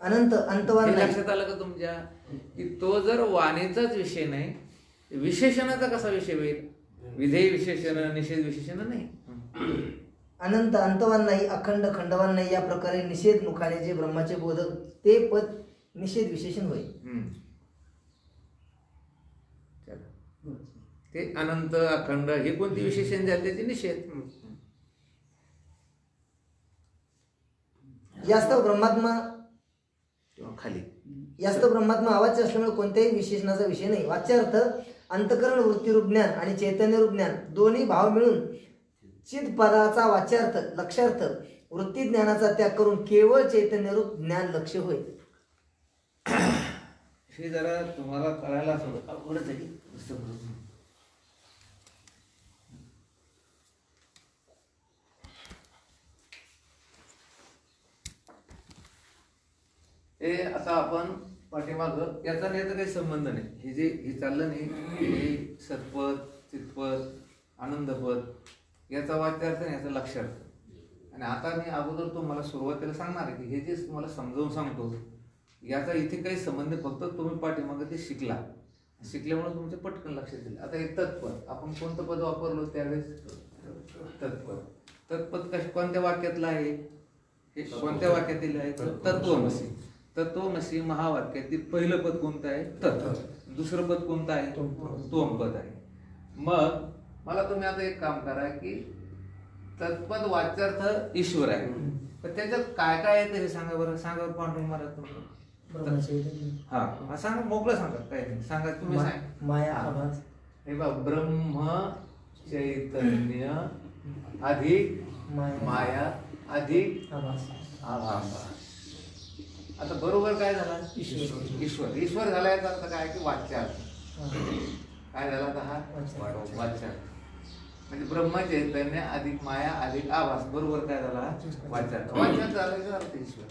B: अनंत अंतवान
A: लक्षात आलं का तुमच्या? की तो जर वाणीचाच विषय नाही, विशेषणाचा कसा विषय होईल? विधेय विशेषण निषेध विशेषण नाही.
B: अनंत अंतवान नाही, अखंड खंडवान नाही, या प्रकारे निषेध मुखाने जे ब्रह्माचे बोधक ते पद निषेध विशेषण होईल.
A: ते अनंत अखंड हे कोणती विशेषण झाले त्याचे निषेध.
B: यास्तव ब्रह्मात्मा
A: खाली
B: यास्तव ब्रह्मात्मा अवाच्य असल्यामुळे कोणत्याही विशेषणाचा विषय नाही. वाच्यार्थ अंतकरण वृत्तीरूप ज्ञान आणि चैतन्यरूप ज्ञान दोन्ही भाव मिळून चिद पदाचा वाच्यार्थ लक्षार्थ वृत्ती ज्ञानाचा त्याग करून केवळ चैतन्यरूप ज्ञान लक्ष होय.
A: हे जरा तुम्हाला कळायला अवघडच आहे. हे आता आपण पाठीमाग याचा याचा काही संबंध नाही. हे जे हे चाललं नाही, हे सत्पद चितपद आनंदपद याचा वाच्यार्थ आणि याचा लक्षार्थ. आणि आता मी अगोदर तुम्हाला सुरुवातीला सांगणार आहे की हे जे तुम्हाला समजावून सांगतो याचा इथे काही संबंध, फक्त तुम्ही पाठीमागे ते शिकल्यामुळे तुमच्या पटकन लक्षात येईल. आता हे तत्पद आपण कोणतं पद वापरलो त्यावेळेस? तत्पद कोणत्या वाक्यातलं आहे? हे कोणत्या वाक्यातील आहे? तत्वमसी. तत्वमसी महावाक्यातील पहिलं पद कोणतं आहे? तत्व. दुसरं पद कोणतं आहे? त्वम पद आहे. मग मला तुम्ही आता एक काम करा की तत्पद वाच्यार्थ ईश्वर आहे, पण त्याच्यात काय काय येतं हे सांगा बरं. सांगा पांडुरंग महाराज तुम्ही. हा सांगा, मोकळं सांगा, काय नाही सांगा तुम्ही.
B: माया आभास.
A: हे बघ, ब्रह्म चैतन्य अधिक माया अधिक आभास. आता बरोबर काय झालं? ईश्वर. ईश्वर झाला याचा अर्थ काय की वाच्यार्थ. काय झाला आता हा वाच्यार्थ. म्हणजे ब्रह्मचैतन्य अधिक माया अधिक आभास बरोबर काय झाला वाच्यार्थ. वाच्यार्थ झाला अर्थ ईश्वर.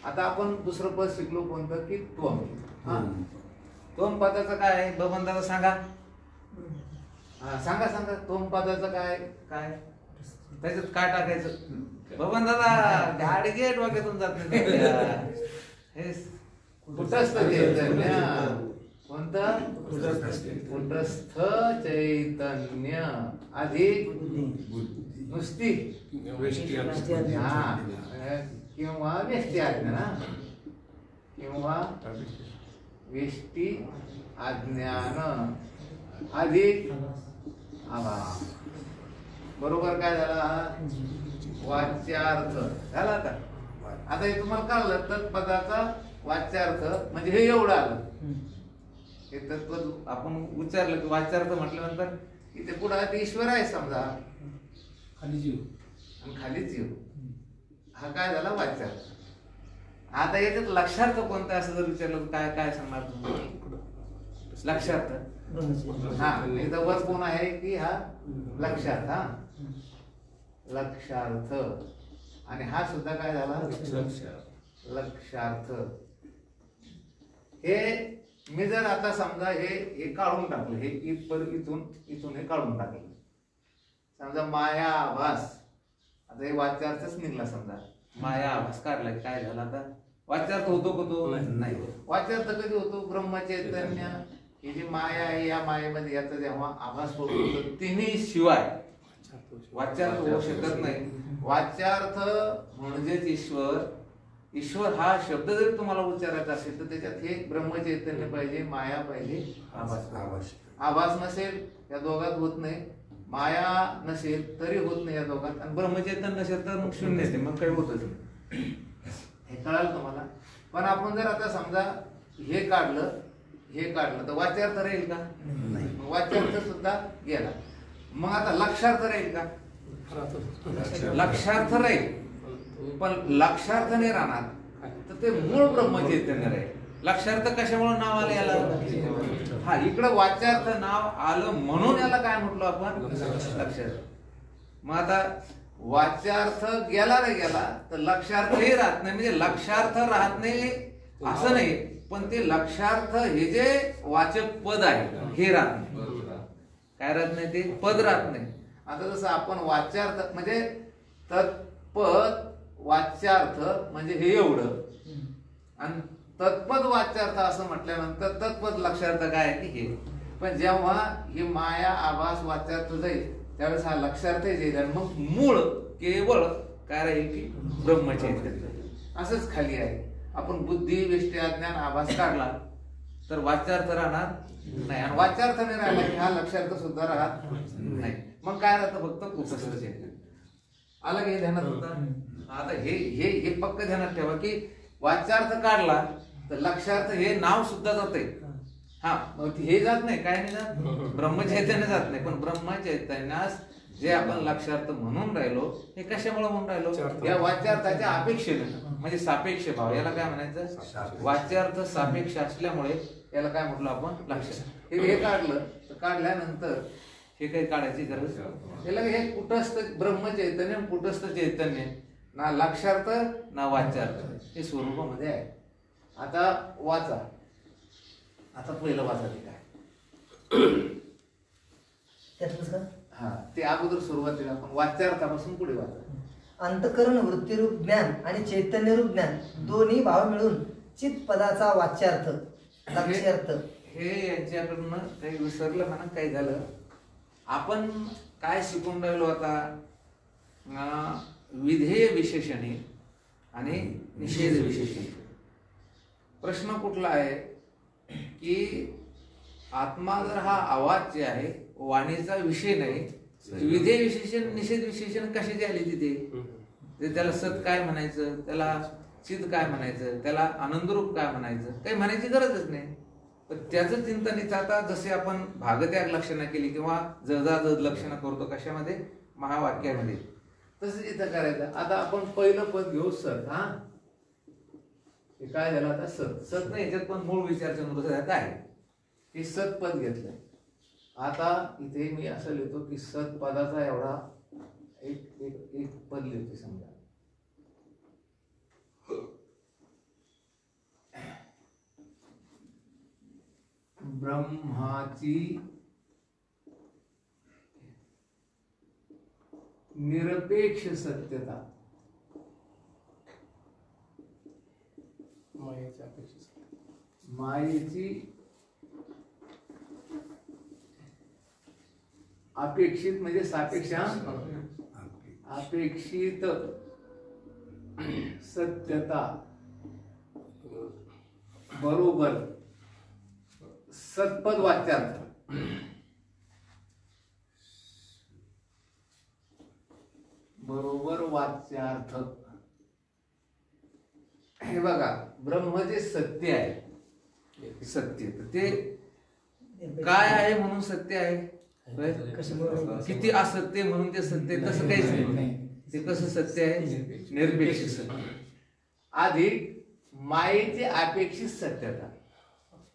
A: आता आपण दुसरं पद शिकलो कोणतं की त्वम. हा त्वम पदाचं काय आहे बबंदाचा सांगा. हा सांगा सांगा त्वम पदाचं काय काय त्याच्यात काय टाकायचं बबंदाचा गाडी गेट वाक्यातून जात नाही. हे कुटस्थ चैतन्य कोणतं कुटस्थ चैतन्य अधिक नुसती हा किंवा व्यष्टी अज्ञान किंवा व्यष्टी अज्ञान अधिक आभास. बरोबर काय झाला वाच्यार्थ झाला. आता हे तुम्हाला कळलं तत्पदाचा वाच्यार्थ म्हणजे हे एवढं आलं. हे तत्पद आपण उच्चारलं की वाच्यार्थ म्हटल्यानंतर इथे पुढे ईश्वर आहे समजा
C: खाली जीव
A: आणि खाली जीव. हा काय झाला वाच्यार्थ. आता याच्यात लक्षार्थ कोणता असं जर विचारलं तर काय काय सांगणार तुम्ही लक्षार्थ. हा इथं वर कोण आहे की हा लक्षार्थ. हा लक्षार्थ आणि हा सुद्धा काय झाला लक्षार्थ. हे मी जर आता समजा हे काढून टाकलं हे इथून हे काढून टाकलं समजा माया आभास. आता हे वाच्यार्थच निघला समजा माया आभास काढला काय झाला आता वाच्यार्थ होतो का तो नाही. वाच्यार्थ कधी होतो ब्रह्मचैतन्य ही जी माया आहे या मायेमध्ये याचा जेव्हा आभास होतो तिन्ही शिवाय वाच्यार्थ होऊ शकत नाही. वाच्यार्थ म्हणजेच ईश्वर. ईश्वर हा शब्द जरी तुम्हाला उच्चारायचा असेल तर त्याच्यात हे ब्रह्मचैतन्य पाहिजे माया पाहिजे आभास. आभास नसेल या दोघात होत नाही. माया नसेल तरी होत नाही या दोघात आणि ब्रह्मचैतन्य नसेल तर मग शून्य येते मग काही होतच नाही. हे कळालं तुम्हाला. पण आपण जर आता समजा हे काढलं तर वाच्यार्थ राहील का नाही. वाच्यार्थ सुद्धा गेला. मग आता लक्षार्थ राहील का लक्षार्थ राहील. पण लक्षार्थ नाही राहणार तर ते मूळ ब्रह्मचैतन्य राहील. लक्षार्थ कशामुळे नाव आलं याला. हा इकडं वाच्यार्थ नाव आलं म्हणून याला काय म्हटलं आपण लक्षार्थ. मग आता वाच्यार्थ गेला रे गेला तर लक्षार्थही राहत नाही. म्हणजे लक्षार्थ राहत नाही असं नाही पण ते लक्षार्थ हे जे वाचक पद आहे हे राहत नाही. काय राहत नाही ते पद राहत नाही. आता जसं आपण वाच्यार्थ म्हणजे तत्पद वाच्यार्थ म्हणजे हे एवढं आणि तत्पद वाच्यार्थ असं म्हटल्यानंतर तत्पद लक्षार्थ काय आहे की हे. पण जेव्हा ही माया आभास वाच्यार्थ जाईल त्यावेळेस हा लक्षार्थही जाईल आणि मग मूळ केवळ काय राहील की ब्रह्मचैतन्य. असंच खाली आहे. आपण बुद्धी व्यष्टी अज्ञान आभास काढला तर वाच्यार्थ राहणार नाही आणि वाच्यार्थ नाही राहिला की हा लक्षार्थ सुद्धा राहत नाही. मग काय राहतं फक्त कुटस्थ चैतन्य. आलं की हे ध्यानात होतं. आता हे पक्क ध्यानात ठेवा की वाच्यार्थ काढला तर लक्षार्थ हे नाव सुद्धा जाते. हा मग हे जात नाही काय नाही जात ब्रह्मचैतन्य जात नाही. पण ब्रह्मचैतन्यास जे आपण लक्षार्थ म्हणून राहिलो हे कशामुळे म्हणून राहिलो या वाच्यार्थाच्या अपेक्षेने म्हणजे सापेक्ष भाव याला काय म्हणायचं. वाच्यार्थ सापेक्ष असल्यामुळे याला काय म्हटलं आपण लक्षार्थ. हे काढलं तर काढल्यानंतर हे काही काढायची गरज त्याला हे कुटस्थ ब्रह्मचैतन्य कुटस्थ चैतन्य ना लक्षार्थ ना वाच्यार्थ हे स्वरूपामध्ये आहे. आता वाचा. आता पहिलं वाचा ते काय हा ते अगोदर सुरुवातीला आपण वाच्यार्थापासून पुढे वाचा.
B: अंतकरण वृत्तीरूप ज्ञान आणि चैतन्यरूप ज्ञान दोन्ही भाव मिळून चित पदाचा वाच्यार्थ लक्ष्यार्थ.
A: हे यांच्याकडनं काही विसरलं म्हणा काही झालं. आपण काय शिकून राहिलो आता विधेय विशेषणे आणि निषेध विशेषणे. प्रश्न कुठला आहे की आत्मा जर हा आवाज जे आहे वाणीचा विषय नाही विधेय विशेषण निषेध विशेषण कशाचे आले तिथे. त्याला सत काय म्हणायचं त्याला चित काय म्हणायचं त्याला आनंदरूप काय म्हणायचं काही म्हणायची गरजच नाही. पण त्याचं चिंतन आता जसे आपण भागत्याग लक्षणं केली किंवा जजाजद लक्षणं करतो कशामध्ये महावाक्यामध्ये तसंच इथं करायचं. आता आपण पहिलं पद घेऊ सत. हा हे काय झालं आता सत. सत नाही याच्यात पण मूळ विचार चंद्र काय हे सत पद घेतलंय. आता इथे मी असं लिहितो की सत्पदाचा एवढा एक एक एक पद लिहिते समजा. ब्रह्माची निरपेक्ष सत्यता. मायेची अपेक्षित म्हणजे सापेक्ष, अपेक्षित सत्यता बरोबर सत्पद वाच्यार्थ. बरोबर वाच्यार्थ. हे बघा, ब्रह्म जे सत्य आहे, सत्य ते काय आहे म्हणून सत्य आहे, किती असत्य म्हणून ते सत्य, तसं काहीच नाही. ते कसं सत्य आहे, निरपेक्ष सत्य. अधिक मायेची अपेक्षित सत्यता.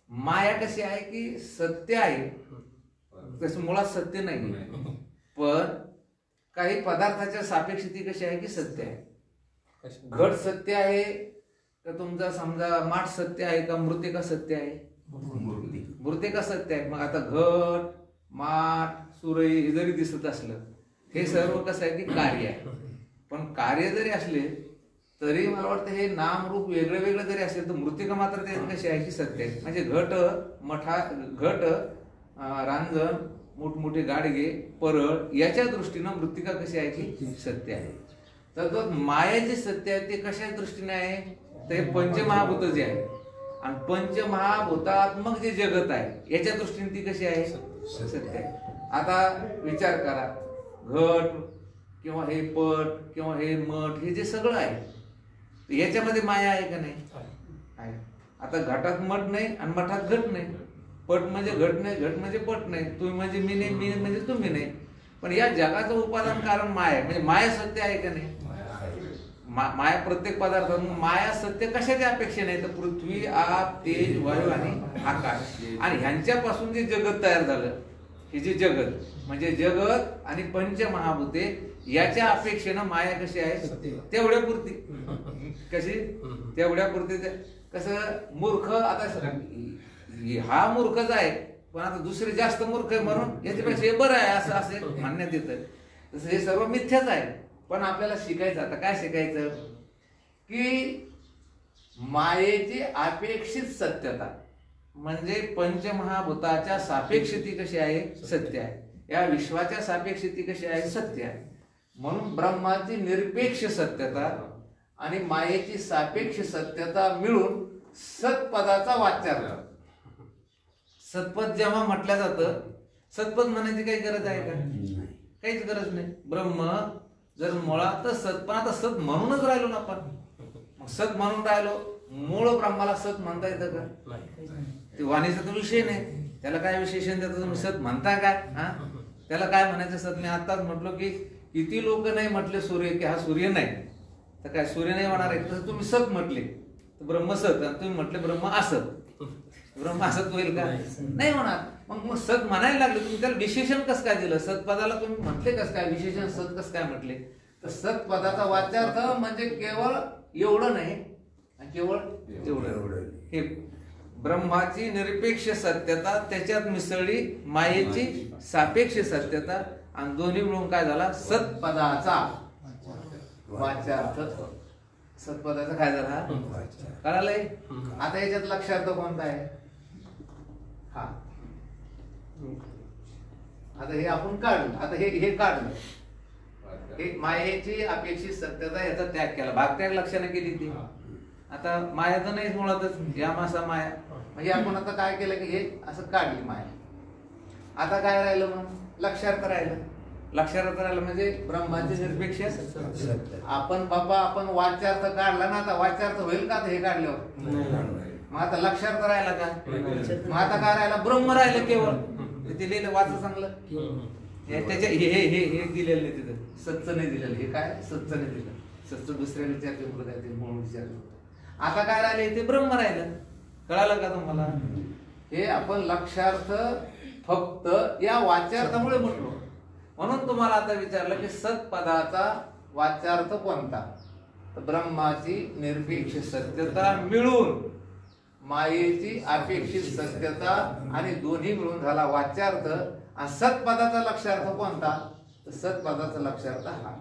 A: माया कशी आहे की सत्य आहे, तसं मुळात सत्य नाही, पण काही पदार्थाच्या सापेक्ष ती कशी आहे की सत्य आहे. घट सत्य आहे का, तुमचा समजा माठ सत्य आहे का, मृतिका सत्य आहे, मृतिका सत्य आहे. मग आता घट, माठ, सुरई हे जरी दिसत असलं, हे सर्व कसं आहे की कार्य आहे. पण कार्य जरी असले तरी मला वाटतं हे नाम रूप वेगळं वेगळं जरी असेल तर मृतिका मात्र ते कशी आहे की सत्य आहे. म्हणजे घट, मठा, घट, रांजण, मोठमोठे गाडगे, परळ याच्या दृष्टीनं मृतिका कशी आहे की सत्य आहे. तर माया जे सत्य आहे ते कशा दृष्टीने आहे, तर हे पंचमहाभूत जे आहे आणि पंचमहाभूतात्मक जे जगत आहे याच्या दृष्टीने ती कशी आहे, सत्य आहे. आता विचार करा, घट किंवा हे पट किंवा हे मठ हे जे सगळं आहे याच्यामध्ये माया आहे का नाही, आहे. आता घटात मठ नाही आणि मठात घट नाही. पट म्हणजे घट नाही, घट म्हणजे पट नाही, तुम्ही म्हणजे मी नाही, मी म्हणजे तुम्ही नाही. पण या जगाचं उपादान कारण माया आहे. म्हणजे माया सत्य आहे का नाही, माया प्रत्येक पदार्थात. माया सत्य कशाच्या अपेक्षा नाही, तर पृथ्वी, आप, तेज, वायू आणि आकाश, आणि ह्यांच्यापासून जे जगत तयार झालं, हे जे जगत म्हणजे जगत आणि पंचमहाभूते याच्या अपेक्षेनं माया कशी आहे, तेवढ्या पुरती. कशी, तेवढ्या पुरती. कसं मूर्ख, आता हा मूर्खच आहे पण आता दुसरे जास्त मूर्ख आहे म्हणून याच्यापेक्षा हे बरं आहे असं असं म्हणण्यात येतं. तसं हे सर्व मिथ्याच आहे. पण आपल्याला शिकायचं, आता काय शिकायचं की मायेची अपेक्षित सत्यता म्हणजे पंचमहाभूताच्या सापेक्ष ती कशी आहे, सत्य आहे. या विश्वाच्या सापेक्ष ती कशी आहे, सत्य आहे. म्हणून ब्रह्माची निरपेक्ष सत्यता आणि मायेची सापेक्ष सत्यता मिळून सत्पदाचा वाच्यार्थ. सत्पद जेव्हा म्हटलं जातं, सत्पद म्हणायची काही गरज आहे का, काहीच गरज नाही. ब्रह्म जर मुळात सत, पण आता सत म्हणूनच राहिलो ना आपण, मग सत म्हणून राहिलो, मूळ ब्रह्माला सत म्हणता येतं का, ते वाणीचा तर विषय नाही. त्याला काय विशेषण देतं, तुम्ही सत म्हणता काय, हा त्याला काय म्हणायचं सत. मी आताच म्हटलो की किती लोक नाही म्हटले सूर्य की हा सूर्य नाही, तर काय सूर्य नाही होणार आहे. तसं तुम्ही सत म्हटले तर ब्रह्म सत, आणि तुम्ही म्हटले ब्रह्म असत, ब्रह्म असत होईल का, नाही होणार. मग सत म्हणायला लागले, तुम्ही त्याला विशेषण कसं काय दिलं, सत्पदाला तुम्ही म्हटले कसं काय, विशेषण सत कसं काय म्हटले. तर सत्पदाचा वाच्यार्थ म्हणजे केवळ एवढं नाही, केवळ एवढं. हे ब्रह्माची निरपेक्ष सत्यता, त्याच्यात मिसळली मायेची सापेक्ष सत्यता, आणि दोन्ही मिळून काय झाला, सत्पदाचा वाच्यार्थ. सत्पदाचा काय झाला, कळालंय. आता याच्यात लक्षार्थ कोणता आहे, हा आता हे आपण काढलं. आता हे काढलं, हे मायेची अपेक्षित सत्यता, याचा त्याग केला, भागत्याग लक्षाने केली ती. आता माया तर नाहीच मुळातच, या मासा माया. म्हणजे आपण आता काय केलं की हे असं काढली माया. आता काय राहिलं, मग लक्षार्थ राहिलं. लक्षार्थ राहिलं म्हणजे ब्रह्माची निरपेक्ष. आपण बाबा आपण वाच्यार्थ काढला ना, आता वाच्यार्थ होईल का हे काढल्यावर. मग आता लक्षार्थ राहिला का, मग आता काय राहिला, ब्रह्म राहिलं केवळ. ते लिहिलं, वाचा चांगलं. त्याच्या हे दिलेलं नाही तिथं, सच्च नाही दिलेलं. हे काय सच्च नाही दिलं, सच्च दुसऱ्या विचारते मुलं काय ते म्हणून विचारलं. आता काय राहिले, ते ब्रह्म राहिलं. कळालं का तुम्हाला. हे आपण लक्षार्थ फक्त या वाच्यार्थामुळे म्हटलो. म्हणून तुम्हाला आता विचारलं की सत्पदाचा वाच्यार्थ कोणता. तर ब्रह्माची निरपेक्ष सत्यता मिळून मायेची अपेक्षित सत्यता आणि दोन्ही मिळून झाला वाच्यार्थ. आणि सत्पदाचा लक्ष्यार्थ कोणता. तर सत्पदाचा लक्ष्यार्थ हा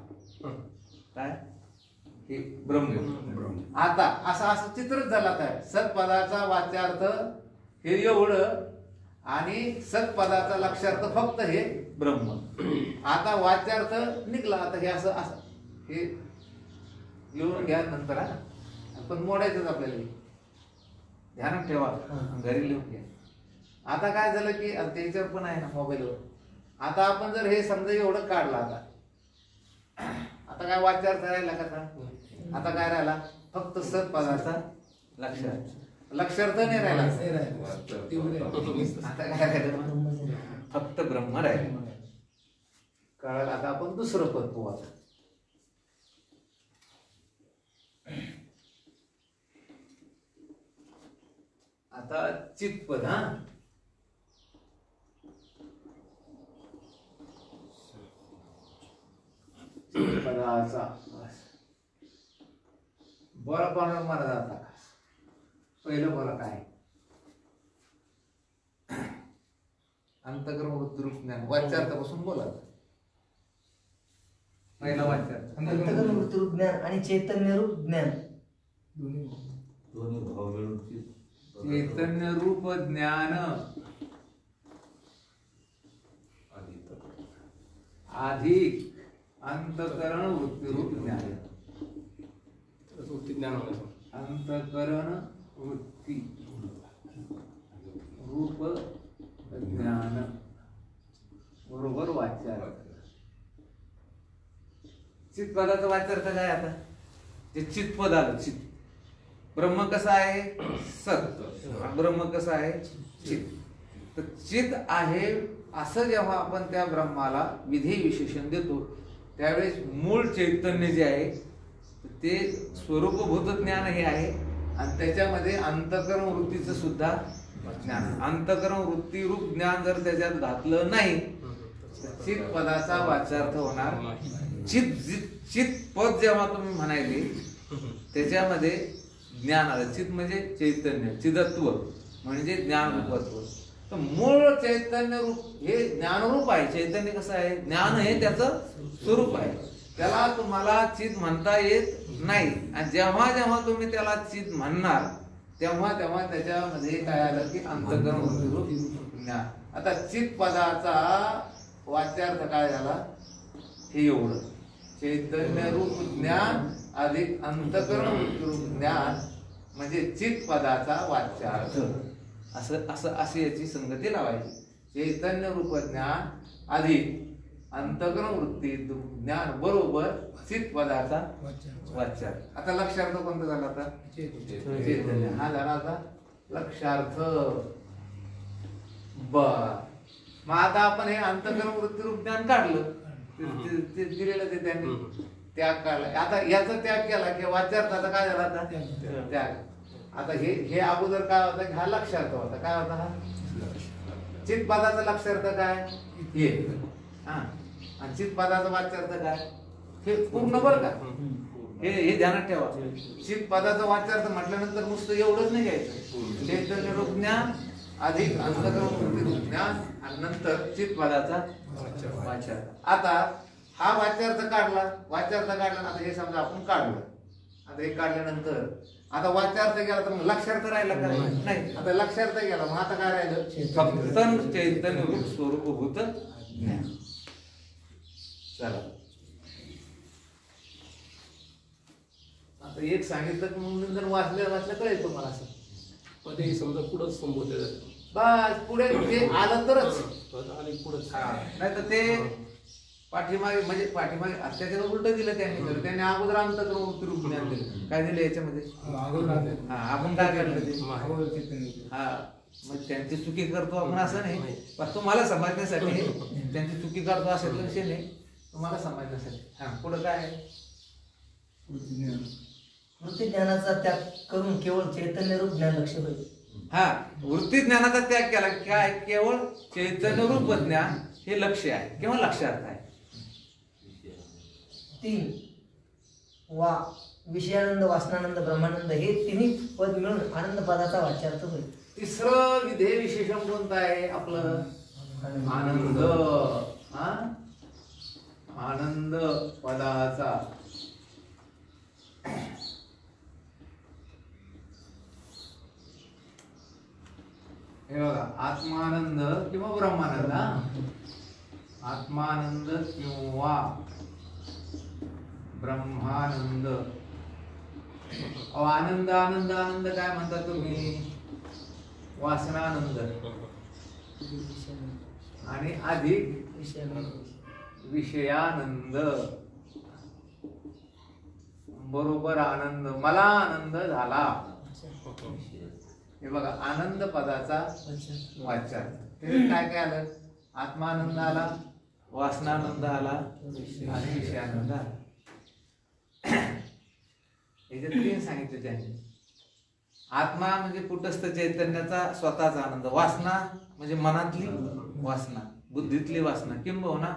A: काय हे ब्रह्म. आता असं चित्रच झाला काय. सत्पदाचा वाच्यार्थ हे एवढं आणि सत्पदाचा लक्ष्यार्थ फक्त हे ब्रह्म. आता वाच्यार्थ निघला. आता हे असं असं हे लिहून घ्या नंतर. पण मोडायचंच आपल्याला ध्यानात ठेवा. घरी लिहून घ्या. आता काय झालं की त्याच्यावर पण आहे ना मोबाईलवर. आता आपण जर हे समजा एवढं काढलं आता काय वाच्यार्थ राहिला का. आता काय राहिला फक्त सत्पदाचा लक्ष्यार्थ नाही राहिला. आता काय राहिलं फक्त ब्रह्म राहिलं. कळलं. आता आपण दुसरं पद पाहू. आता चित्पद. चित्पदाचा बोला कोणाला मला जाता. पहिलं बोला काय अंतकर्म वृत्तिरूप ज्ञान. वाच्यार्थापासून बोला. पहिला वाच्यार्थ
B: अंतकर्म वृत्तिरूप ज्ञान आणि चैतन्यरूप ज्ञान.
D: दोन्ही भाव मिळून
A: चैतन्य रूप ज्ञान अधिक अंतकरण वृत्तिरूप ज्ञान. अंतकरण वृत्ती रूप ज्ञान बरोबर वाच्यार्थ. चित्पदाचा वाच्यार्थ काय. आता ते चित्पद आलं. चित ब्रह्म कसा आहे सत. ब्रह्म कसा आहे चित. तर चित आहे असं जेव्हा आपण त्या ब्रह्माला विधेय विशेषण देतो त्यावेळेस मूळ चैतन्य जे आहे ते स्वरूपभूत ज्ञान हे आहे. आणि त्याच्यामध्ये अंतकरण वृत्तीचं सुद्धा ज्ञान. अंतकरण वृत्ती रूप ज्ञान जर त्याच्यात घातलं नाही तर चित पदाचा वाच्यार्थ होणार. चित पद जेव्हा तुम्ही म्हणायले त्याच्यामध्ये ज्ञान आलं. चित म्हणजे चैतन्य. चिदत्व म्हणजे ज्ञानरूपत्व. तर मूळ चैतन्य रूप हे ज्ञानरूप आहे. चैतन्य कसं आहे ज्ञान हे त्याचं स्वरूप आहे. त्याला तुम्हाला चित म्हणता येत नाही. आणि जेव्हा जेव्हा तुम्ही त्याला चित म्हणणार तेव्हा तेव्हा त्याच्यामध्ये काय आलं की अंतकरण वृत्तिरूप ज्ञान. आता चित पदाचा वाच्यार्थ काय झाला हे एवढं. चैतन्य रूप ज्ञान अधिक अंतकरण वृत्तिरूप ज्ञान म्हणजे चित पदाचा वाच्यार्थ. असं असं अशी याची संगती लावायची. चैतन्य रूप ज्ञान अधिक अंतकरण वृत्ती ज्ञान बरोबर चित पदाचा वाच्यार्थ. आता लक्ष्यार्थ कोणता झाला. आता चैतन्य हा झाला. आता लक्ष्यार्थ. बर मग आता आपण हे अंतकरण वृत्तिरूप ज्ञान काढलं. ते दिलेलं ते त्यांनी त्याग काढला. आता याचा त्याग केला की वाच्यार्थाचा काय झाला आता त्याग. आता हे अगोदर काय होता की हा लक्ष्यार्थ होता. काय होता हा चित पदाचा लक्ष्यार्थ काय हे. आणि चित पदाचा वाच्यार्थ काय हे पूर्ण बरं का. हे ध्यानात ठेवा. चित पदाचा वाच्यार्थ म्हटल्यानंतर नुसतं एवढंच नाही घ्यायचं. चैतन्य रूप ज्ञान अधिक अंतकरण वृत्तिरूप ज्ञान आणि नंतर चित पदाचा वाच्यार्थ. आता हा वाच्यार्थ काढला. आता हे समजा आपण काढलं. आता हे काढल्यानंतर आता वाच्यार्थ गेला तर मग लक्ष्यार्थ राहिला का नाही. आता लक्ष्यार्थ गेला मग आता काय राहिलं फक्त चैतन्य रूप स्वरूपभूत ज्ञान. चला आता एक सांगितलं की मग नंतर वाचलं कळेल तुम्हाला. असं
C: पण ते समजा पुढंच संबोधले जाते.
A: बस पुढे ते आलं तरच.
C: आणि पुढंच
A: नाही तर ते पाठीमागे म्हणजे पाठीमागे त्याच्यात उलट दिलं त्यांनी. तर त्यांनी अगोदर अंतकरण वृत्तिरूप ज्ञान दिलं. काय दिलं याच्यामध्ये आपण काय काढलं ते. हा मग त्यांची चुकी करतो आपण असं नाही. पण तुम्हाला समजण्यासाठी त्यांची चुकी करतो असेल विषय नाही. तुम्हाला समजण्यासाठी. हा पुढं काय आहे
B: वृत्ती ज्ञानाचा त्याग करून केवळ चैतन्य रूप ज्ञान लक्ष होईल.
A: हा वृत्ती ज्ञानाचा त्याग केला. काय केवळ चैतन्य रूप ज्ञान हे लक्ष्य आहे किंवा लक्षार्थ आहे.
B: 3 वा विषयानंद, वासनानंद, ब्रह्मानंद हे तिन्ही पद मिळून आनंद पदाचा वाच्यार्थ होईल.
A: तिसरं विधेय विशेषण कोणतं आहे आपलं? आनंद. हा आनंद पदाचा हे बघा आत्मानंद किंवा ब्रह्मानंद. आत्मानंद किंवा ब्रह्मानंद. आनंद आनंद आनंद काय म्हणता तुम्ही? वासनानंद आणि अधिक विषयानंद बरोबर आनंद. मला आनंद झाला. हे बघा आनंद पदाचा वाच्यार्थ. ते काय काय आलं? आत्मानंद आला, वासनानंद आला आणि विषयानंद आला. याच्यात 3 सांगितले त्यांनी. आत्मा म्हणजे कुटस्थ चैतन्याचा स्वतःचा आनंद. वासना म्हणजे मनातली वासना, बुद्धीतली वासना, किंबहुना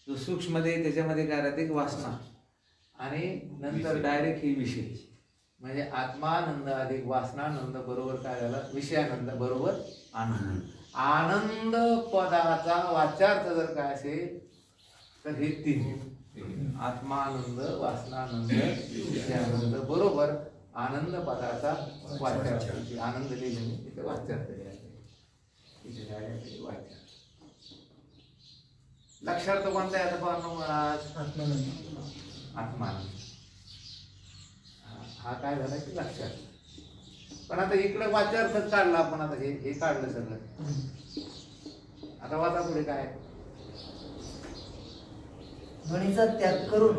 A: जो सूक्ष्म दे त्याच्यामध्ये काय राहते वासना. आणि नंतर डायरेक्ट ही विषय म्हणजे आत्मानंद अधिक वासनानंद बरोबर काय झाला? विषयानंद बरोबर आनंद. आनंद पदाचा वाच्यार्थ जर काय असेल तर हे 3 आत्मानंद, वासनानंद, विषयानंद बरोबर आनंद पदाचा वाच्यार्थ. आनंद लिहिणे तिथे वाच्यार्थ वाच्यार्थ. लक्षार्थ कोणता आहे आता पाहणं? आत्मानंद. हा काय झाला की लक्षार्थ. पण आता इकडे वाच्यार्थच काढला आपण. आता हे काढलं सगळं. आता वाचा पुढे काय?
B: ध्वनीचा त्याग करून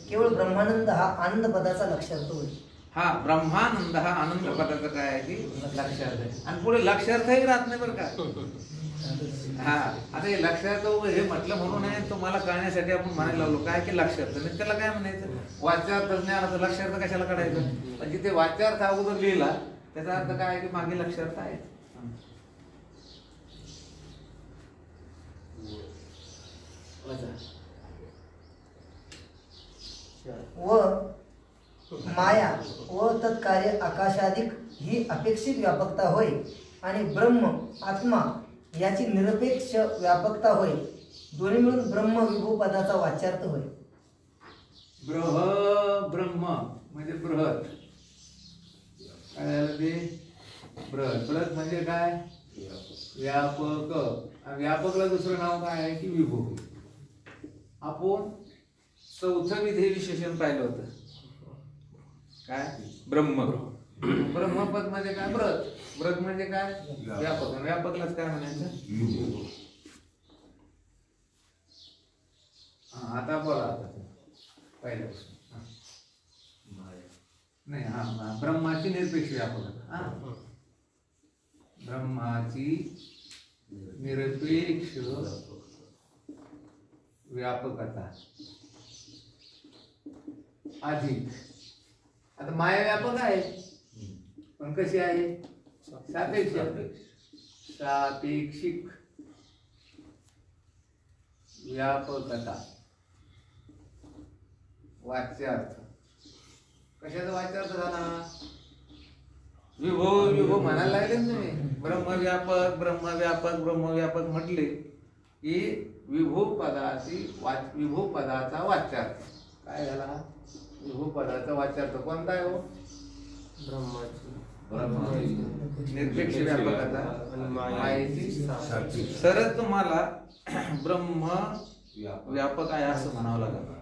B: केवळ ब्रह्मानंद हा आनंद पदाचा लक्षार्थ होईल.
A: हा ब्रह्मानंद हा आनंद पदाचा काय आहे की लक्षार्थ आहे. आणि पुढे लक्षार्थही राहत नाही बरं का. हा आता हे लक्षार्थ हे म्हटलं म्हणून आहे तुम्हाला कळण्यासाठी आपण म्हणायला लावलो काय की लक्षार्थ. नाही त्याला काय म्हणायचं? वाच्यार्थ ज्ञानाचा लक्षार्थ कशाला काढायचं? पण जिथे वाच्यार्थ अगोदर लिहिला त्याचा अर्थ काय आहे की मागे लक्षार्थ आहे.
B: व माया व तत्कार्य आकाशाधिक ही अपेक्षित व्यापकता होय आणि ब्रह्म आत्मा याची निरपेक्ष व्यापकता होय. दोन्ही मिळून ब्रह्म विभू पदाचा वाच्यार्थ होय.
A: ब्रह्म म्हणजे बृहत. काय झालं ते? बृहत. बृहत म्हणजे काय? व्यापक. व्यापकला दुसरं नाव काय आहे की विभू. आपण 4थं विधेय विशेषण पाहिलं होतं. काय? ब्रह्म. ब्रह्मपद म्हणजे काय? बृहत. बृहत म्हणजे काय? व्यापक. व्यापकलाच काय म्हणायचं? आता बोला. आता पहिल्यापासून नाही. हा ब्रह्माची निरपेक्ष व्यापकता. ब्रह्माची निरपेक्ष व्यापकता अधिक. आता माया व्यापक आहे पण कशी आहे? सापेक्ष. सापेक्षिक व्यापकता. वाच्यार्थ. कशाचा वाच्यार्थ झाला? विभो विभो म्हणायला लागले तुम्ही. ब्रह्मव्यापक ब्रह्मव्यापक ब्रह्मव्यापक म्हटले की विभू पदाची विभू पदाचा वाच्यार्थ काय झाला? विभू पदाचा वाच्यार्थ कोणता आहे हो? निरपेक्ष व्यापकता मायेची. सरच तुम्हाला ब्रह्म व्यापक आहे असं म्हणावं लागेल.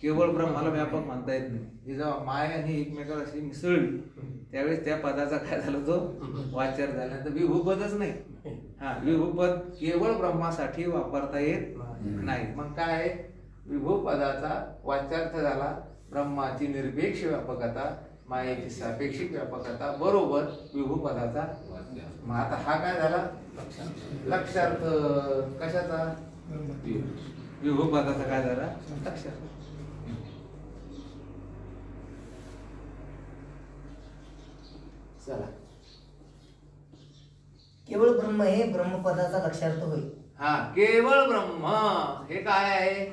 A: केवळ ब्रह्माला व्यापक म्हणता येत नाही. ही जेव्हा माय आणि एकमेकाला अशी मिसळली त्यावेळेस त्या पदाचा काय झाला? तो वाच्यार्थ झाला. तर विभूपदच नाही. हा विभूपद केवळ ब्रह्मासाठी वापरता येत नाही. मग काय? विभू पदाचा वाच्यार्थ झाला ब्रह्माची निरपेक्ष व्यापकता, मायेची सापेक्षिक व्यापकता बरोबर विभू पदाचा. मग आता हा काय झाला? लक्षार्थ. कशाचा? विभू पदाचा काय झाला? लक्षार्थ. चला
B: केवळ ब्रह्म हे ब्रह्मपदाचा लक्षार्थ होय.
A: हा, केवळ ब्रह्म हे काय आहे?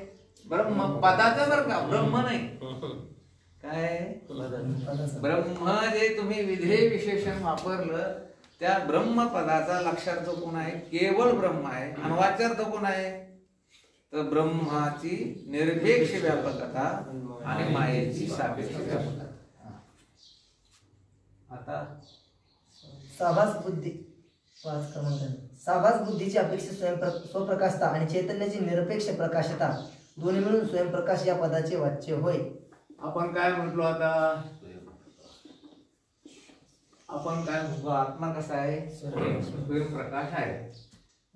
A: ब्रह्म पदाचं बरं का, ब्रह्म नाही. काय
B: पदाचा.
A: ब्रह्म जे तुम्ही विधेय विशेषण वापरलं त्या ब्रह्म पदाचा लक्षार्थ कोण आहे? केवळ ब्रह्म आहे. आणि वाच्यार्थ कोण आहे? तर ब्रह्माची निरपेक्ष व्यापकता आणि मायेची सापेक्ष व्यापकता. आता
B: साभास बुद्धी पाच क्रमांक. साभास बुद्धीची अपेक्षित स्वप्रकाशता आणि चैतन्याची निरपेक्ष प्रकाशता दोन्ही मिळून स्वयंप्रकाश या पदाचे वाच्य होय.
A: आपण काय म्हटलो आता? आपण काय म्हटलो? आत्मा कसा आहे? स्वयंप्रकाश आहे.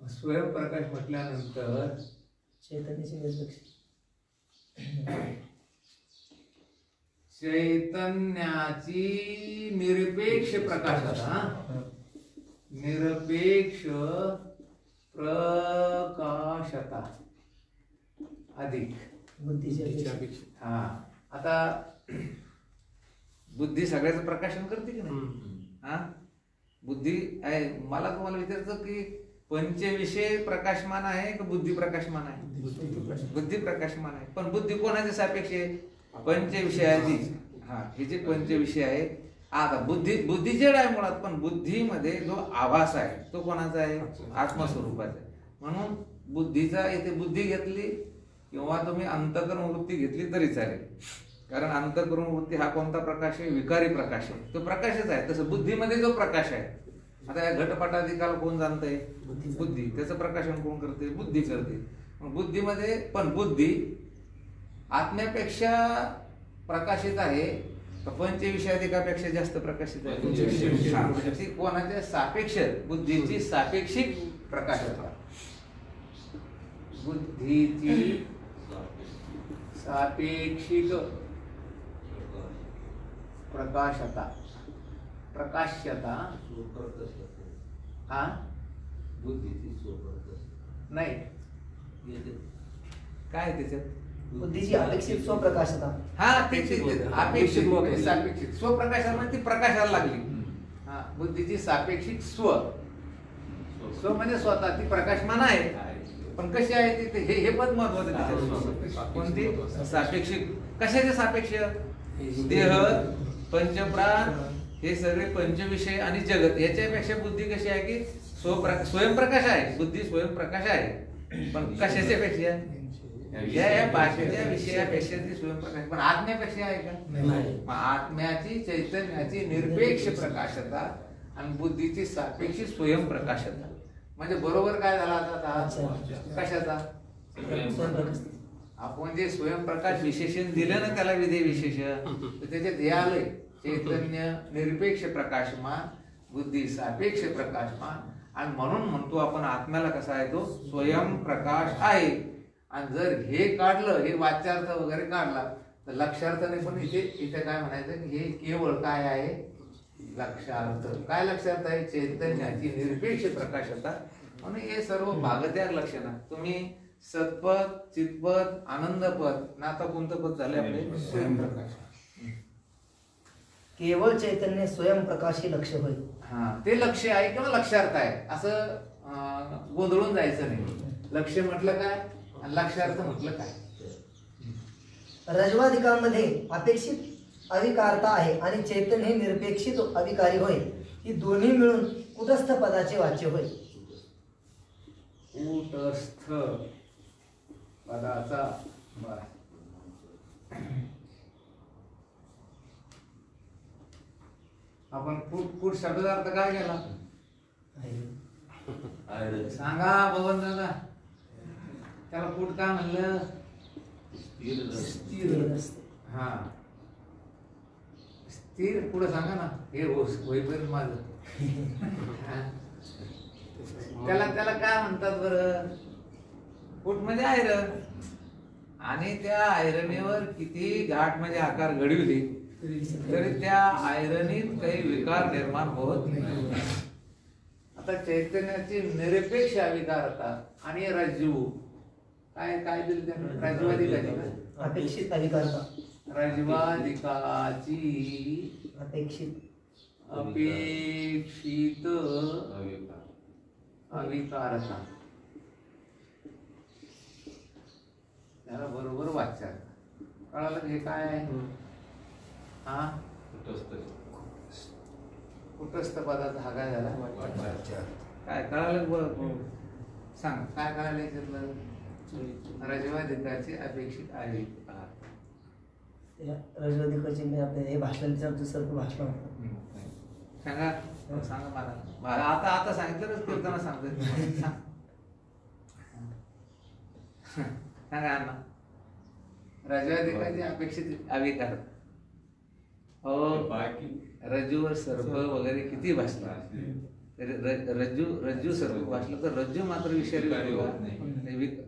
A: स्वयंप्रकाश म्हटल्यानंतर
B: चैतन्याची निरपेक्ष
A: चैतन्याची निरपेक्ष प्रकाशता, निरपेक्ष प्रकाशता अधिक
B: बुद्धीची अपेक्षा.
A: हा. आता बुद्धी सगळ्याचं प्रकाशन करते की नाही? हा, बुद्धी आहे. मला तुम्हाला विचारायचं की पंचविषय प्रकाशमान आहे का बुद्धी प्रकाशमान आहे? बुद्धी प्रकाशमान आहे. पण बुद्धी कोणाच्या सापेक्ष आहे? पंचविषयाची. हा, हे जे पंचविषय आहे. आता बुद्धी जड आहे मुळात, पण बुद्धीमध्ये जो आभास आहे तो कोणाचा आहे? आत्मस्वरूपाचा आहे. म्हणून बुद्धीचा इथे बुद्धी घेतली किंवा तुम्ही अंतःकरण वृत्ती घेतली तरी चालेल. कारण अंतःकरण वृत्ती हा कोणता प्रकाश आहे? विकारी प्रकाश आहे. तो प्रकाशच आहे. तसं बुद्धीमध्ये जो प्रकाश आहे, आता या घटपटाधिकाला कोण जाणतंय? बुद्धी. त्याचं प्रकाशन कोण करते? बुद्धी करते. मग बुद्धीमध्ये पण बुद्धी आत्म्यापेक्षा प्रकाशित आहे का पंचविषयाधिकापेक्षा जास्त प्रकाशित आहे? ती कोणाच्या सापेक्ष? बुद्धीची सापेक्षिक प्रकाशता. बुद्धीची सापेक्षिक प्रकाशता, प्रकाश्यता. हा,
D: बुद्धीची
A: नाही काय त्याच्यात?
B: बुद्धीची अपेक्षित स्वप्रकाशता.
A: हा, अपेक्षित सापेक्षित स्वप्रकाशा म्हणजे ती प्रकाशाला लागली. हा, बुद्धीची सापेक्षिक स्व म्हणजे स्वतः ती प्रकाशमान आहे. पण कशी आहे ती? हे पद महत्वाचं. कोणती? सापेक्षिक. कशाचे सापेक्ष? देह, पंचप्राण, हे सगळे पंचविषय आणि जगत. याच्यापेक्षा बुद्धी कशी आहे की स्वयंप्रकाश आहे. बुद्धी स्वयंप्रकाश आहे. पण कशाच्या पेक्षा? या भाषेच्या विषयापेक्षा ती स्वयंप्रकाश. पण आत्म्यापेक्षा आहे का? मग आत्म्याची चैतन्याची निरपेक्ष प्रकाशता आणि बुद्धीची सापेक्षी स्वयंप्रकाशता. म्हणजे बरोबर काय झाला आता? कशाचा? आपण जे स्वयंप्रकाश विशेषण दिलं ना त्याला विधेय विशेषण, तर त्याच्यात हे आलंय चैतन्य निरपेक्ष प्रकाशमान, बुद्धी सापेक्ष प्रकाशमान. आणि म्हणून म्हणतो आपण आत्म्याला कसा आहे? तो स्वयंप्रकाश आहे. आणि जर हे काढलं, हे वाच्यार्थ वगैरे काढला, तर लक्षार्थ नाही. पण इथे काय म्हणायचं की हे केवळ काय आहे? लक्षार्थ. काय लक्षार्थ आहे? चैतन्याची निरपेक्ष प्रकाशता. म्हणून हे सर्व भागत्याग लक्षण. तुम्ही सत्पद, चित्पद, आनंदपद ना, आता कोणतं पद झाले आपले? स्वयंप्रकाश.
B: केवळ चैतन्य स्वयंप्रकाशी लक्ष होय.
A: हा, ते लक्ष आहे किंवा लक्षार्थ आहे असं गोंधळून जायचं नाही. लक्ष म्हटलं काय आणि लक्षार्थ म्हटलं काय?
B: रजवाधिकामध्ये अपेक्षित अविकारता आहे आणि चैतन्य हे निरपेक्षित अविकारी होय. ही दोन्ही मिळून कुटस्थ पदाचे वाच्य होय.
A: कुटस्थ पदाचा आपण कुट शब्दाचा अर्थ काय केला? सांगा भवन दादा, त्याला कुट काय म्हणलं? स्थिर. हा, स्थिर. पुढे सांगा ना. हे होईपर्यंत माझं त्याला काय म्हणतात बरं? कुट म्हणजे आयरन. आणि त्या आयरनीवर किती घाट म्हणजे आकार घडविले तरी त्या आयरनीत काही विकार निर्माण होत नाही. आता चैतन्याची निरपेक्ष अविकारता आणि रज्जू काय काय दिलं त्याने? रज्जुवादिकाची
B: अपेक्षित अविकारता.
A: रज्जुवादिकाची
B: अपेक्षित
A: अपेक्षित अविकारता, त्याला बरोबर वाचार कळालं हे काय आहे? हा कुटस्थ पदाचा हा काय झाला? काय कळालं? बरं सांग काय कळालं याच्यातलं? रजवाधिकाची अपेक्षित अविकार.
B: रजवाधिकाची म्हणजे आपल्या हे भाषणाच्या दुसरं भाषण होतं.
A: सांगा सांगा मला आता सांगितलं कीर्तना सांगतो. सांगा अण्णा. रजवाधिकाची अपेक्षित अविकार. रज्जूवर सर्प वगैरे किती भासला, रज्जू सर्प भासलं तर रज्जू मात्र विषारी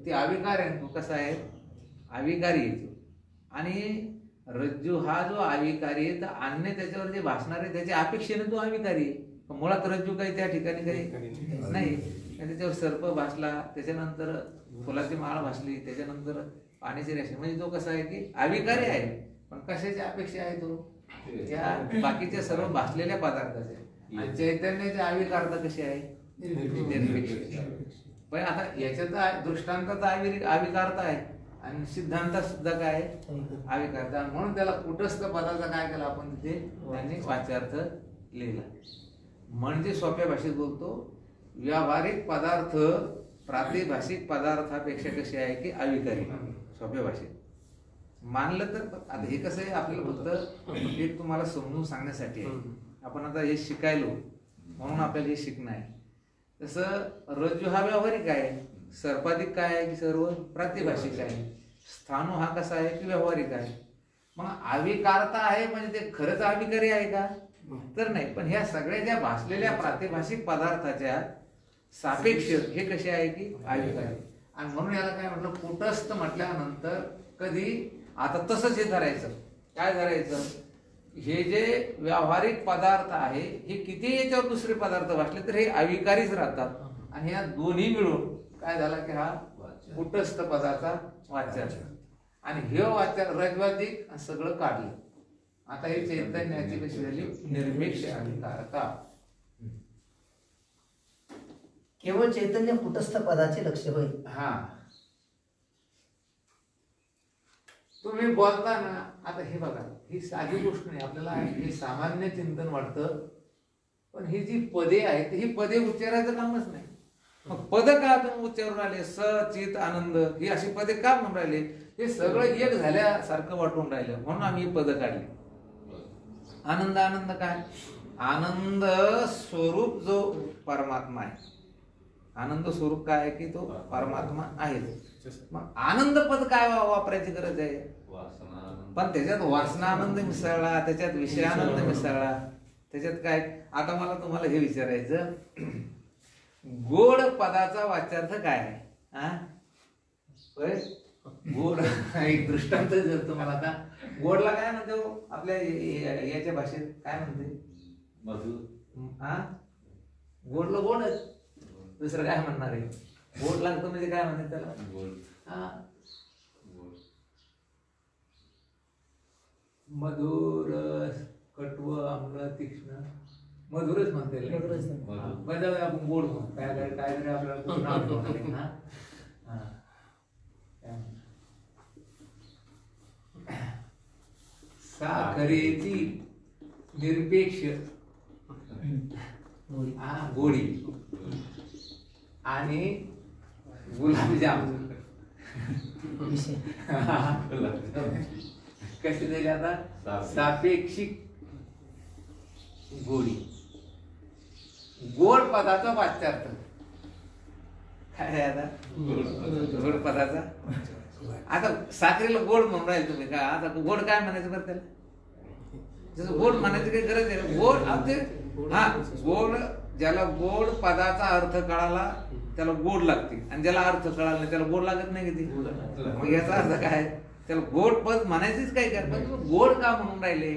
A: ते अविकार आहे. तो कसा आहे? अविकारी येतो. आणि रज्जू हा जो अविकारी आहे, तर अन्य त्याच्यावर जे भासणार आहे त्याच्या अपेक्षेने तो अविकारी आहे. मुळात रज्जू काही त्या ठिकाणी काही नाही. त्याच्यावर सर्प भासला, त्याच्यानंतर फुलाची माळ भासली, त्याच्यानंतर पाण्याची रेषा, म्हणजे तो कसा आहे की अविकारी आहे. पण कशाची अपेक्षा आहे? तो या बाकीच्या सर्व भासलेल्या पदार्थाचे. आणि चैतन्याची अविकारता कशी आहे? निरपेक्ष. पण आता याच्यात दृष्टांताचा अविकारता आहे आणि सिद्धांतात सुद्धा काय आहे? अविकारता. म्हणून त्याला कुटस्थ पदाचा काय केला आपण तिथे? त्यांनी वाच्यार्थ लिहिला. म्हणजे सोप्या भाषेत बोलतो, व्यावहारिक पदार्थ प्रातिभाषिक पदार्थापेक्षा कशी आहे की अविकारी. सोप्या भाषेत मानलं तर आता हे कसं आहे, आपल्याला फक्त एक तुम्हाला समजून सांगण्यासाठी आहे. आपण आता हे शिकायलो म्हणून आपल्याला हे शिकणं आहे. तसं रज्जू हा व्यावहारिक आहे, सर्पाधिक काय आहे की सर्व प्रातिभाषिक आहे. स्थाणू हा कसा आहे की व्यावहारिक आहे. मग अविकारता आहे म्हणजे ते खरंच अविकारी आहे का? तर नाही. पण ह्या सगळ्या ज्या भासलेल्या प्रातिभाषिक पदार्थाच्या सापेक्ष हे कसे आहे की अविकारी. आणि म्हणून याला काय म्हटलं? कुटस्थ म्हटल्यानंतर कधी आता तसंच हे धरायचं. काय धरायचं? हे जे व्यावहारिक पदार्थ आहे हे किती याच्यावर दुसरे पदार्थ भासले तर हे अविकारीच राहतात. आणि ह्या दोन्ही मिळून काय झाला की हा कुटस्थ पदाचा वाचार. आणि हे वाचार रजवाधिक सगळं काढलं. आता हे चैतन्याची कशी झाली? निरपेक्ष अविकारता.
B: केवळ चैतन्य कुटस्थ पदाचे लक्ष होय.
A: हा तुम्ही बोलता ना, आता हे बघा, ही साधी गोष्ट नाही. आपल्याला हे सामान्य चिंतन वाटतं, पण ही जी पदे आहेत ही पदे उच्चारायचं कामच नाही. मग पद का तुम्ही उच्चारून राहिले? स चित आनंद ही अशी पदे का म्हणून राहिले? हे सगळं एक झाल्यासारखं वाटून राहिलं म्हणून आम्ही ही पद काढली. आनंद आनंद काय? आनंद स्वरूप जो परमात्मा आहे. आनंद स्वरूप काय आहे की तो परमात्मा आहे. मग आनंद पद काय वापरायची गरज आहे? पण त्याच्यात वासनानंद मिसळला, त्याच्यात विषयानंद मिसळला, त्याच्यात काय? आता मला तुम्हाला हे विचारायचं, गोड पदाचा वाच्यार्थ काय आहे? गोड एक दृष्टांत जर तुम्हाला आता गोडला काय म्हणतो आपल्या याच्या भाषेत काय म्हणते?
D: मधुर.
A: हा गोडला गोडच, दुसरं काय म्हणणार आहे? गोड लागतं म्हणजे काय म्हणते त्याला? हा मधुर, कटव, आम्ल, तीक्ष्ण, मधुरच म्हणते. आपण गोड म्हणतो काय काय तरी आपल्याला साखरेची निरपेक्ष गोडी आणि गुलाबजाम कसे दिले? आता सापेक्षिक गोडी. गोड पदाचा वाच्यार्थ काय आहे? आता गोड पदाचा. आता साखरेला गोड म्हणून राहील तुम्ही का? आता गोड काय म्हणायचं बरं त्याला? जसं गोड म्हणायची काही गरज आहे? गोड हा गोड, ज्याला गोड पदाचा अर्थ कळाला त्याला गोड लागते, आणि ज्याला अर्थ कळाला नाही त्याला गोड लागत नाही किती. मग याचा अर्थ काय? त्याला गोड पद म्हणायचीच काय काय? पण गोड का म्हणून राहिले?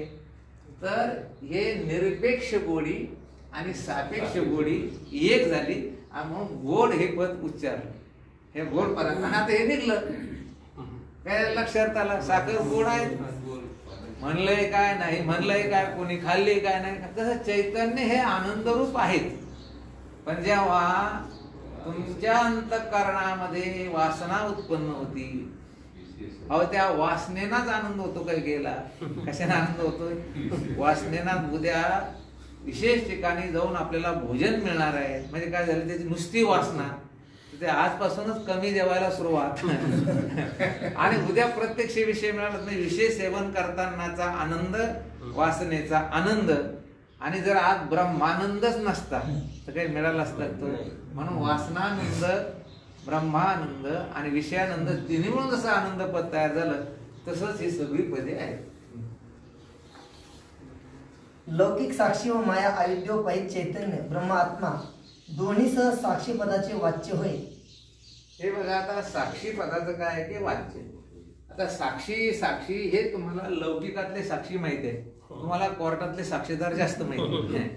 A: तर हे निरपेक्ष गोडी आणि सापेक्ष गोडी एक झाली म्हणून गोड हे पद उच्चारलं. हे गोड पदार्थ. आणि आता हे निघलं काय लक्षात आला? साखर गोड आहे म्हणलंय काय नाही, म्हणलंय काय कोणी, खाल्ले काय नाही. तसं चैतन्य हे आनंद रूप आहेत. पण जेव्हा तुमच्या अंतःकरणामध्ये वासना उत्पन्न होती. अहो त्या वासनेनाच आनंद होतो काय गेला? कशाने आनंद होतोय? वासनेना उद्या विशेष ठिकाणी जाऊन आपल्याला भोजन मिळणार आहे. म्हणजे काय झालं, त्याची नुसती वासना ते आजपासूनच कमी जेवायला सुरुवात आणि उद्या प्रत्यक्ष विषय मिळाला नाही. विषय सेवन करतानाचा आनंद, वासनेचा आनंद, आणि जर आज ब्रह्मानंदच नसता तर काही मिळाला असता तो. म्हणून वासनानंद, ब्रह्मानंद आणि विषयानंद तिन्ही मिळून जसं आनंद पद तयार झालं तसंच ही सगळी पदे आहेत.
B: लौकिक साक्षी व माया अविद्योपायिक चैतन्य ब्रह्म आत्मा दोन्ही सह साक्षी पदाचे वाच्य होय.
A: हे बघा, आता साक्षी पदाचं काय आहे की वाच्य. आता साक्षी साक्षी हे तुम्हाला लौकिकातले साक्षी माहिती आहे, तुम्हाला कोर्टातले साक्षीदार जास्त माहिती आहे.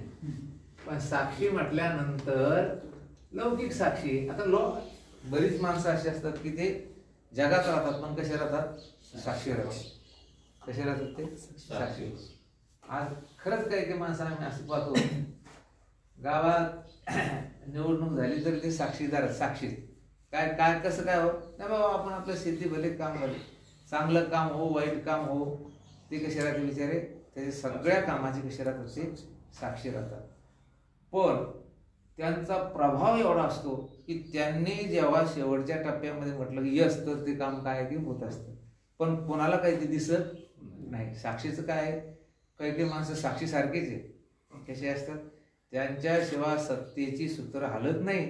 A: पण साक्षी म्हटल्यानंतर लौकिक साक्षी, आता बरीच माणसं अशी असतात की ते जगात राहतात पण कसे राहतात? साक्षी राहतात. कसे राहतात ते? साक्षी. आज खरंच काही काही माणसं आम्ही असं पाहतो, गावात निवडणूक झाली तर ते साक्षीदार साक्षी काय काय कसं काय हो नाही बाबा, आपण आपलं शेती भले काम भले, चांगलं काम हो वाईट काम हो, ते कसे राहते बिचारे? त्याच्या सगळ्या कामाचे कसे राहतात? ते साक्षी राहतात. पण त्यांचा प्रभाव एवढा असतो की त्यांनी जेव्हा शेवटच्या टप्प्यामध्ये म्हटलं की यस, तर ते काम काय की होत असतं. पण कोणाला काही ते दिसत नाही. साक्षीचं काय आहे? काही काही माणसं साक्षी सारखीच आहे, कसे असतात? त्यांच्याशिवाय सत्तेची सूत्र हालत नाही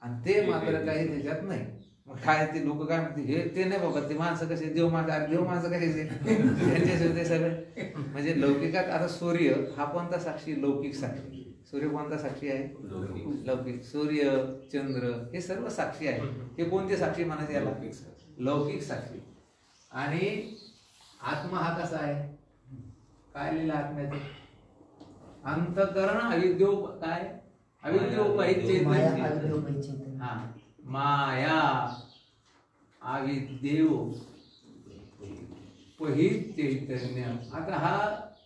A: आणि ते मात्र काही त्याच्यात नाही. मग काय ते लोक काय म्हणते, हे ते नाही बाबा, ते माणसं कसे देव माणसं कसे त्यांच्याशिवाय ते सगळे. म्हणजे लौकिकात आता सूर्य हा कोणता साक्षी? लौकिक साक्षी. सूर्य कोणता साक्षी आहे? लौकिक. सूर्य, चंद्र हे सर्व साक्षी आहे. हे कोणते साक्षी म्हणायचे याला? लौकिक साक्षी. आणि आत्मा हा कसा आहे? काय लिहिलं आत्म्याचं? अंतःकरण अविद्यो काय? अविद्योपायिक चैतन्य. हा, माया अविद्योपहित चैतन्य. आता हा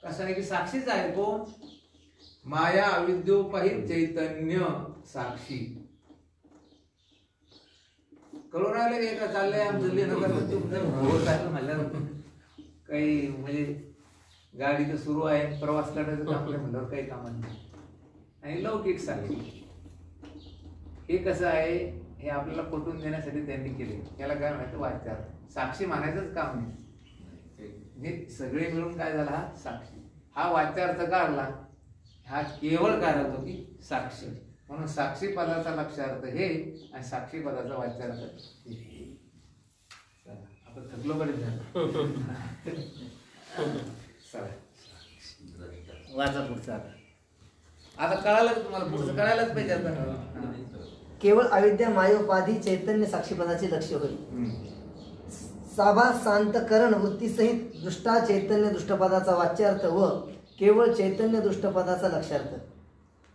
A: कसा आहे की साक्षीच आहे. कोण? माया अविद्योपहित चैतन्य साक्षी. कळून राहिले का? चाललंय आमचं लिहिणं तुमचं होत आहे म्हणल्यावर काही म्हणजे गाडी तर सुरू आहे, प्रवास करायचं काम म्हणल्यावर काही कामात नाही. आणि लौकिक साक्षी हे कसं आहे, हे आपल्याला पटवून देण्यासाठी त्यांनी केले. याला काय म्हणायचं? वाच्यार. साक्षी म्हणायचंच काम नाही. म्हणजे सगळे मिळून काय झाला? हा साक्षी. हा वाच्यार्थ काढला, हा केवळ काय होतो की साक्षी. म्हणून साक्षी पदाचा लक्षार्थ हे आणि साक्षी पदाचा वाच्यार्थ हे. आपण थकलो बरेच झालं. वाचा पुढचा. आता कळालं तुम्हाला? पुढचं कळायलाच पाहिजे. आता
B: केवळ अविद्या मायोपाधी चैतन्य साक्षीपदाचे लक्ष होय. साभास शांतकरण वृत्तीसहित दृष्टा चैतन्य दृष्टपदाचा वाच्यार्थ व केवळ चैतन्य दृष्टपदाचा लक्षार्थ.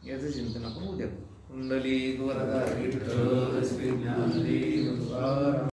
A: याचं चिंतन आपण उद्या कुंडली वरदा विठ्ठल श्री ज्ञानदेव